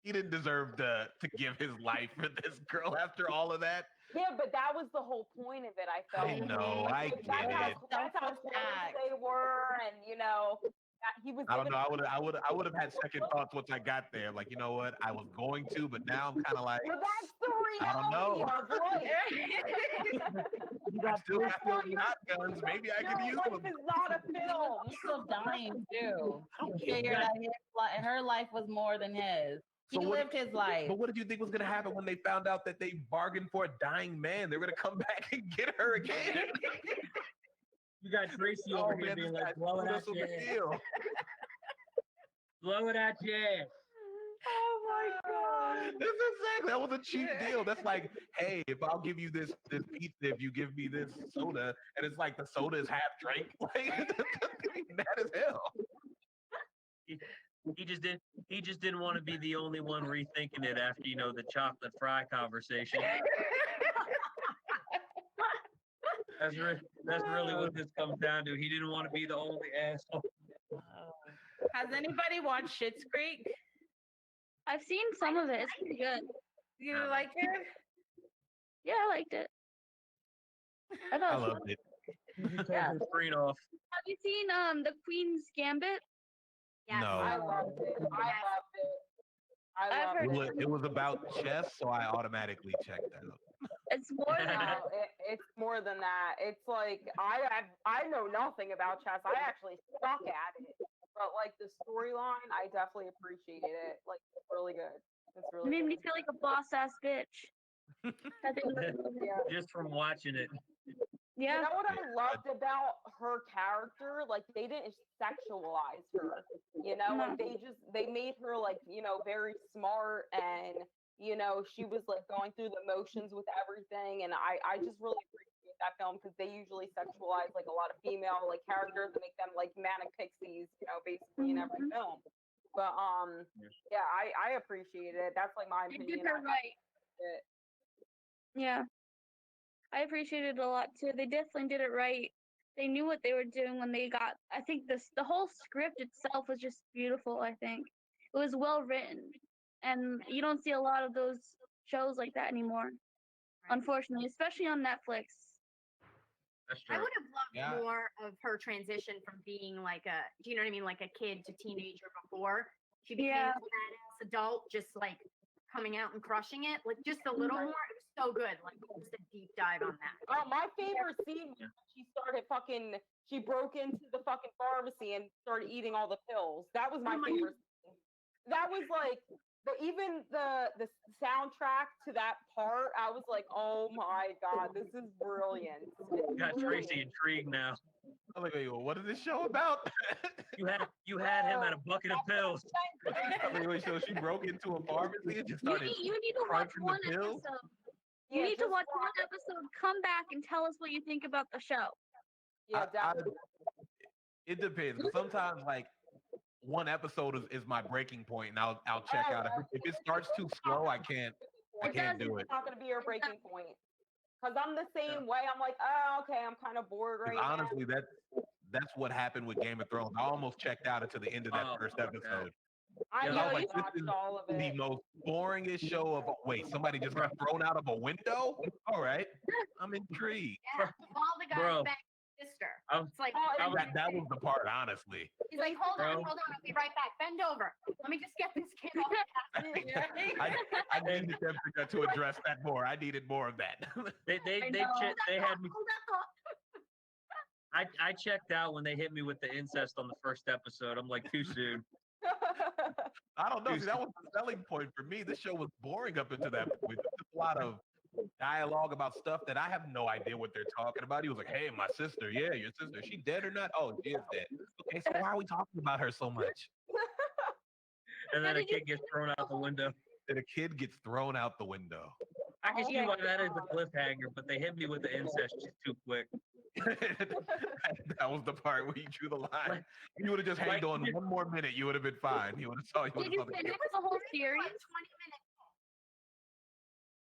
he didn't deserve to give his life for this girl after all of that. Yeah, but that was the whole point of it. I felt. I know, I Like, get it. That's how close they were, and that he was. I don't giving know. I would have had second thoughts once I got there. Like, you know what? I was going to, but now I'm kind of like, But that's the I don't reality know. of life. I still got those shotguns. Maybe I could use Life them. is not a film. He's still dying too. don't He care. figured that her life was more than his. He So what- lived his life. But what did you think was going to happen when they found out that they bargained for a dying man? They were going to come back and get her again. You got Tracy Oh, over here man, being this like, guy blow it screwed out us with your the ass. deal. Blow it out your ass. Oh my god. That's exactly. That was a cheap deal. That's like, hey, if I'll give you this pizza, if you give me this soda, and it's like the soda is half drank, like mad as hell. He just didn't want to be the only one rethinking it after the chocolate fry conversation. That's really what this comes down to. He didn't want to be the only asshole. Has anybody watched Schitt's Creek? I've seen some of it. It's pretty good. You like it? Yeah, I liked it. I thought I it was loved it. Turn the screen off. Have you seen the Queen's Gambit? Yes. No. I loved it. I I've loved heard it. It was about chess, so I automatically checked out. It's more than that. No, it's more than that. It's like I know nothing about chess. I actually suck at it. But like the storyline, I definitely appreciated it. Like it's really good. It's It really made me good. feel like a boss ass bitch. I think it was- Yeah. Just from watching it. yeah. You know what I loved about her character? Like they didn't sexualize her. Like they made her like, very smart and she was like going through the motions with everything. And I just really appreciate that film because they usually sexualize like a lot of female like characters and make them like manic pixies, basically in every film. But yeah, I appreciate it. That's like my They opinion. did her right. It. Yeah. I appreciated it a lot too. They definitely did it right. They knew what they were doing when they got. I think the whole script itself was just beautiful. I think it was well written, and you don't see a lot of those shows like that anymore, unfortunately, especially on Netflix. That's I true. would have loved Yeah. more of her transition from being like do you know what I mean, like a kid to teenager before she became Yeah. a badass adult, just like coming out and crushing it. Like just a little more. It was so good. Like just a deep dive on that. My favorite scene was Yeah. when she broke into the fucking pharmacy and started eating all the pills. That was my Oh my favorite scene. That was like, even the soundtrack to that part, I was like, oh my God, this is brilliant. It's Got Tracy brilliant. intrigued now. I'm like, wait, what is this show about? You had him at a bucket of pills. Wait, so she broke into a pharmacy and just You started. need to watch crunching the one pills? episode. You Yeah, need to just watch one episode. Come back and tell us what you think about the show. Yeah, definitely. It depends. 'Cause sometimes, like, one episode is my breaking point, and I'll check out. If it starts too slow, I can't do it. It's not going to be your breaking point. Because I'm the same way. I'm like, oh, okay, I'm kind of bored 'Cause right now. honestly, that's what happened with Game of Thrones. I almost checked out into the end of that Oh, first okay. episode. I Yeah, know I was you like, this watched is all of The it. most boringest show of. Wait, somebody just got thrown out of a window? All right, I'm intrigued. Yeah, all the guys Bro. bang his sister. I'm- It's like, Oh, I was- That was the part, honestly. he's like, hold Bro. on, I'll be right back. Bend over. Let me just get this kid off. I needed them to address that more. I needed more of that. They I know. they had me. Hold that thought. I checked out when they hit me with the incest on the first episode. I'm like, too soon. I don't know. See, that was the selling point for me. This show was boring up into that point. Just a lot of dialogue about stuff that I have no idea what they're talking about. He was like, "Hey, my sister. Yeah, your sister. She dead or not? Oh, she is dead. Okay, so why are we talking about her so much?" And then How a did you kid gets thrown out the window. That a kid gets thrown out the window. I can Oh see my why that is a cliffhanger, but they hit me with the incest just too quick. That was the part where you drew the line. You would have just hanged like- on one more minute. You would have been fine. You would have saw. You would Did you have saw the finish kid. the whole Like series? 20 minutes.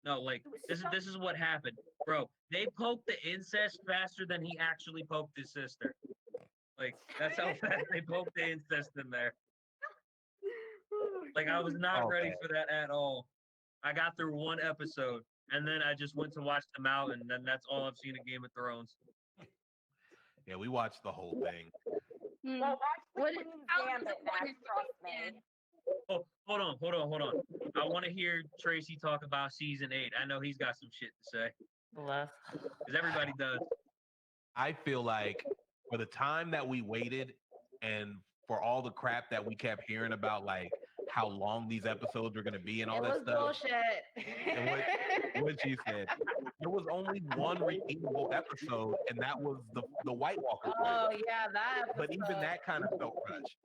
No, like It was this is what happened, bro. They poked the incest faster than he actually poked his sister. Like that's how fast they poked the incest in there. Like I was not ready Okay. for that at all. I got through one episode, and then I just went to watch The Mountain, and then that's all I've seen of Game of Thrones. Yeah, we watched the whole thing. Hmm. Well, watch the What- Queen's how Gambit disappointed next, trust me. Oh, hold on. I want to hear Tracy talk about season 8. I know he's got some shit to say, because everybody does. I feel like for the time that we waited and for all the crap that we kept hearing about, like how long these episodes are going to be and all It that was stuff, bullshit. And what she said, there was only one redeemable episode, and that was the White Walker. thing. Oh yeah, that. But even episode. that kind of felt rushed.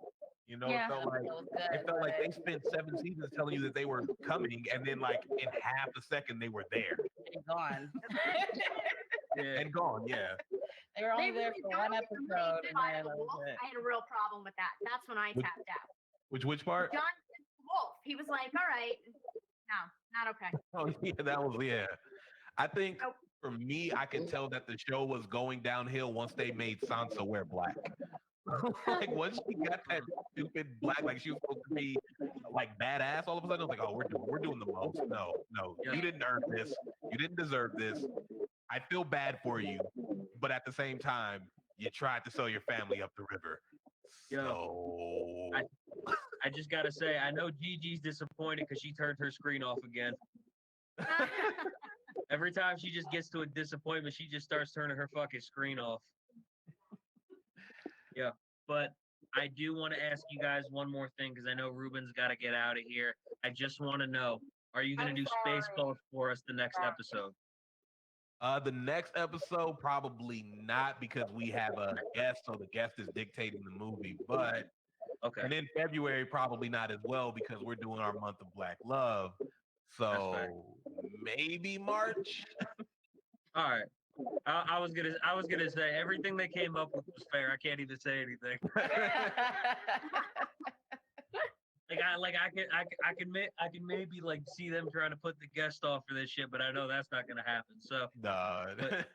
You know, Yeah. it felt like That was good, it felt like but they spent 7 seasons telling you that they were coming, and then like in half a second they were there they're gone. Yeah. and gone. Yeah. They were only They there really for got one it when they episode, did and Eye then of the that was Wolf. it. I had a real problem with that. That's when I Which- tapped out. Which part? John Wolf. He was like, all right, no, not okay. Oh yeah, that was yeah. I think Oh. for me, I could tell that the show was going downhill once they made Sansa wear black. Like once she got that stupid black, like she was supposed to be like badass. All of a sudden, I was like, "Oh, we're doing the most." No, Yeah. you didn't earn this. You didn't deserve this. I feel bad for you, but at the same time, you tried to sell your family up the river. Yeah. So I just gotta say, I know Gigi's disappointed because she turned her screen off again. Every time she just gets to a disappointment, she just starts turning her fucking screen off. Yeah, but I do want to ask you guys one more thing because I know Ruben's got to get out of here. I just want to know, are you gonna I'm do sorry. Spaceballs for us the next Sorry. episode? the next episode probably not because we have a guest, so the guest is dictating the movie. But Okay. and in February probably not as well because we're doing our month of Black Love. fair. So maybe March. All right. I was gonna say everything they came up with was fair. I can't even say anything. I can maybe like see them trying to put the guest off for this shit, but I know that's not gonna happen. So No. But-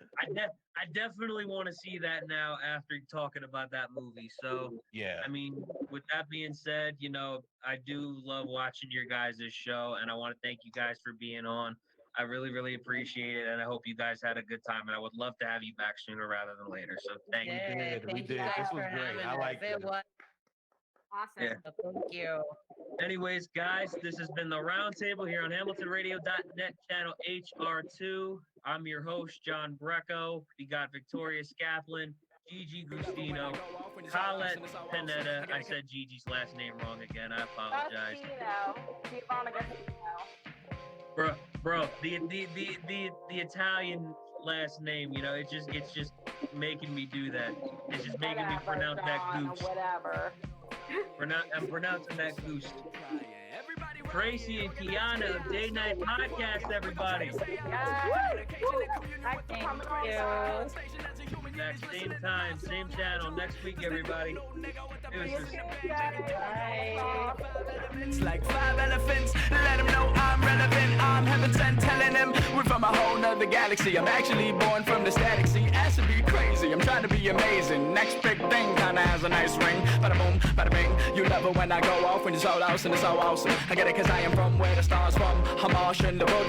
I definitely want to see that now after talking about that movie. So yeah. I mean, with that being said, you know, I do love watching your guys' show, and I want to thank you guys for being on. I really, really appreciate it, and I hope you guys had a good time. And I would love to have you back sooner rather than later. So thank you. Yay, did, we thank you did. This guys was for great. having I us. liked It it. was. Awesome. Yeah. Thank you. Anyways, guys, this has been the Roundtable here on HamiltonRadio.net channel HR2. I'm your host, John Brecco. We got Victoria Scathlin, Gigi Gustino, Colette Panetta. I said Gigi's last name wrong again. I apologize. Giovanna Gustino. Bro, the Italian last name, you know, it's just making me do that. It's just making me pronounce that goose. Whatever. I'm pronouncing that goose. Tracy and Kiana of Day Night Podcast, everybody. Next same time, same channel, next week, everybody. It's like 5 elephants, let them know I'm relevant. I'm heaven sent, telling them we're from a whole nother galaxy. I'm actually born from the static sea. Ass to be crazy, I'm trying to be amazing. Next big thing kinda has a nice ring. Bada boom, bada bing. You love it when I go off when you're so lost and it's so awesome. I get it cause I am from where the stars from. I'm Martian, the boogie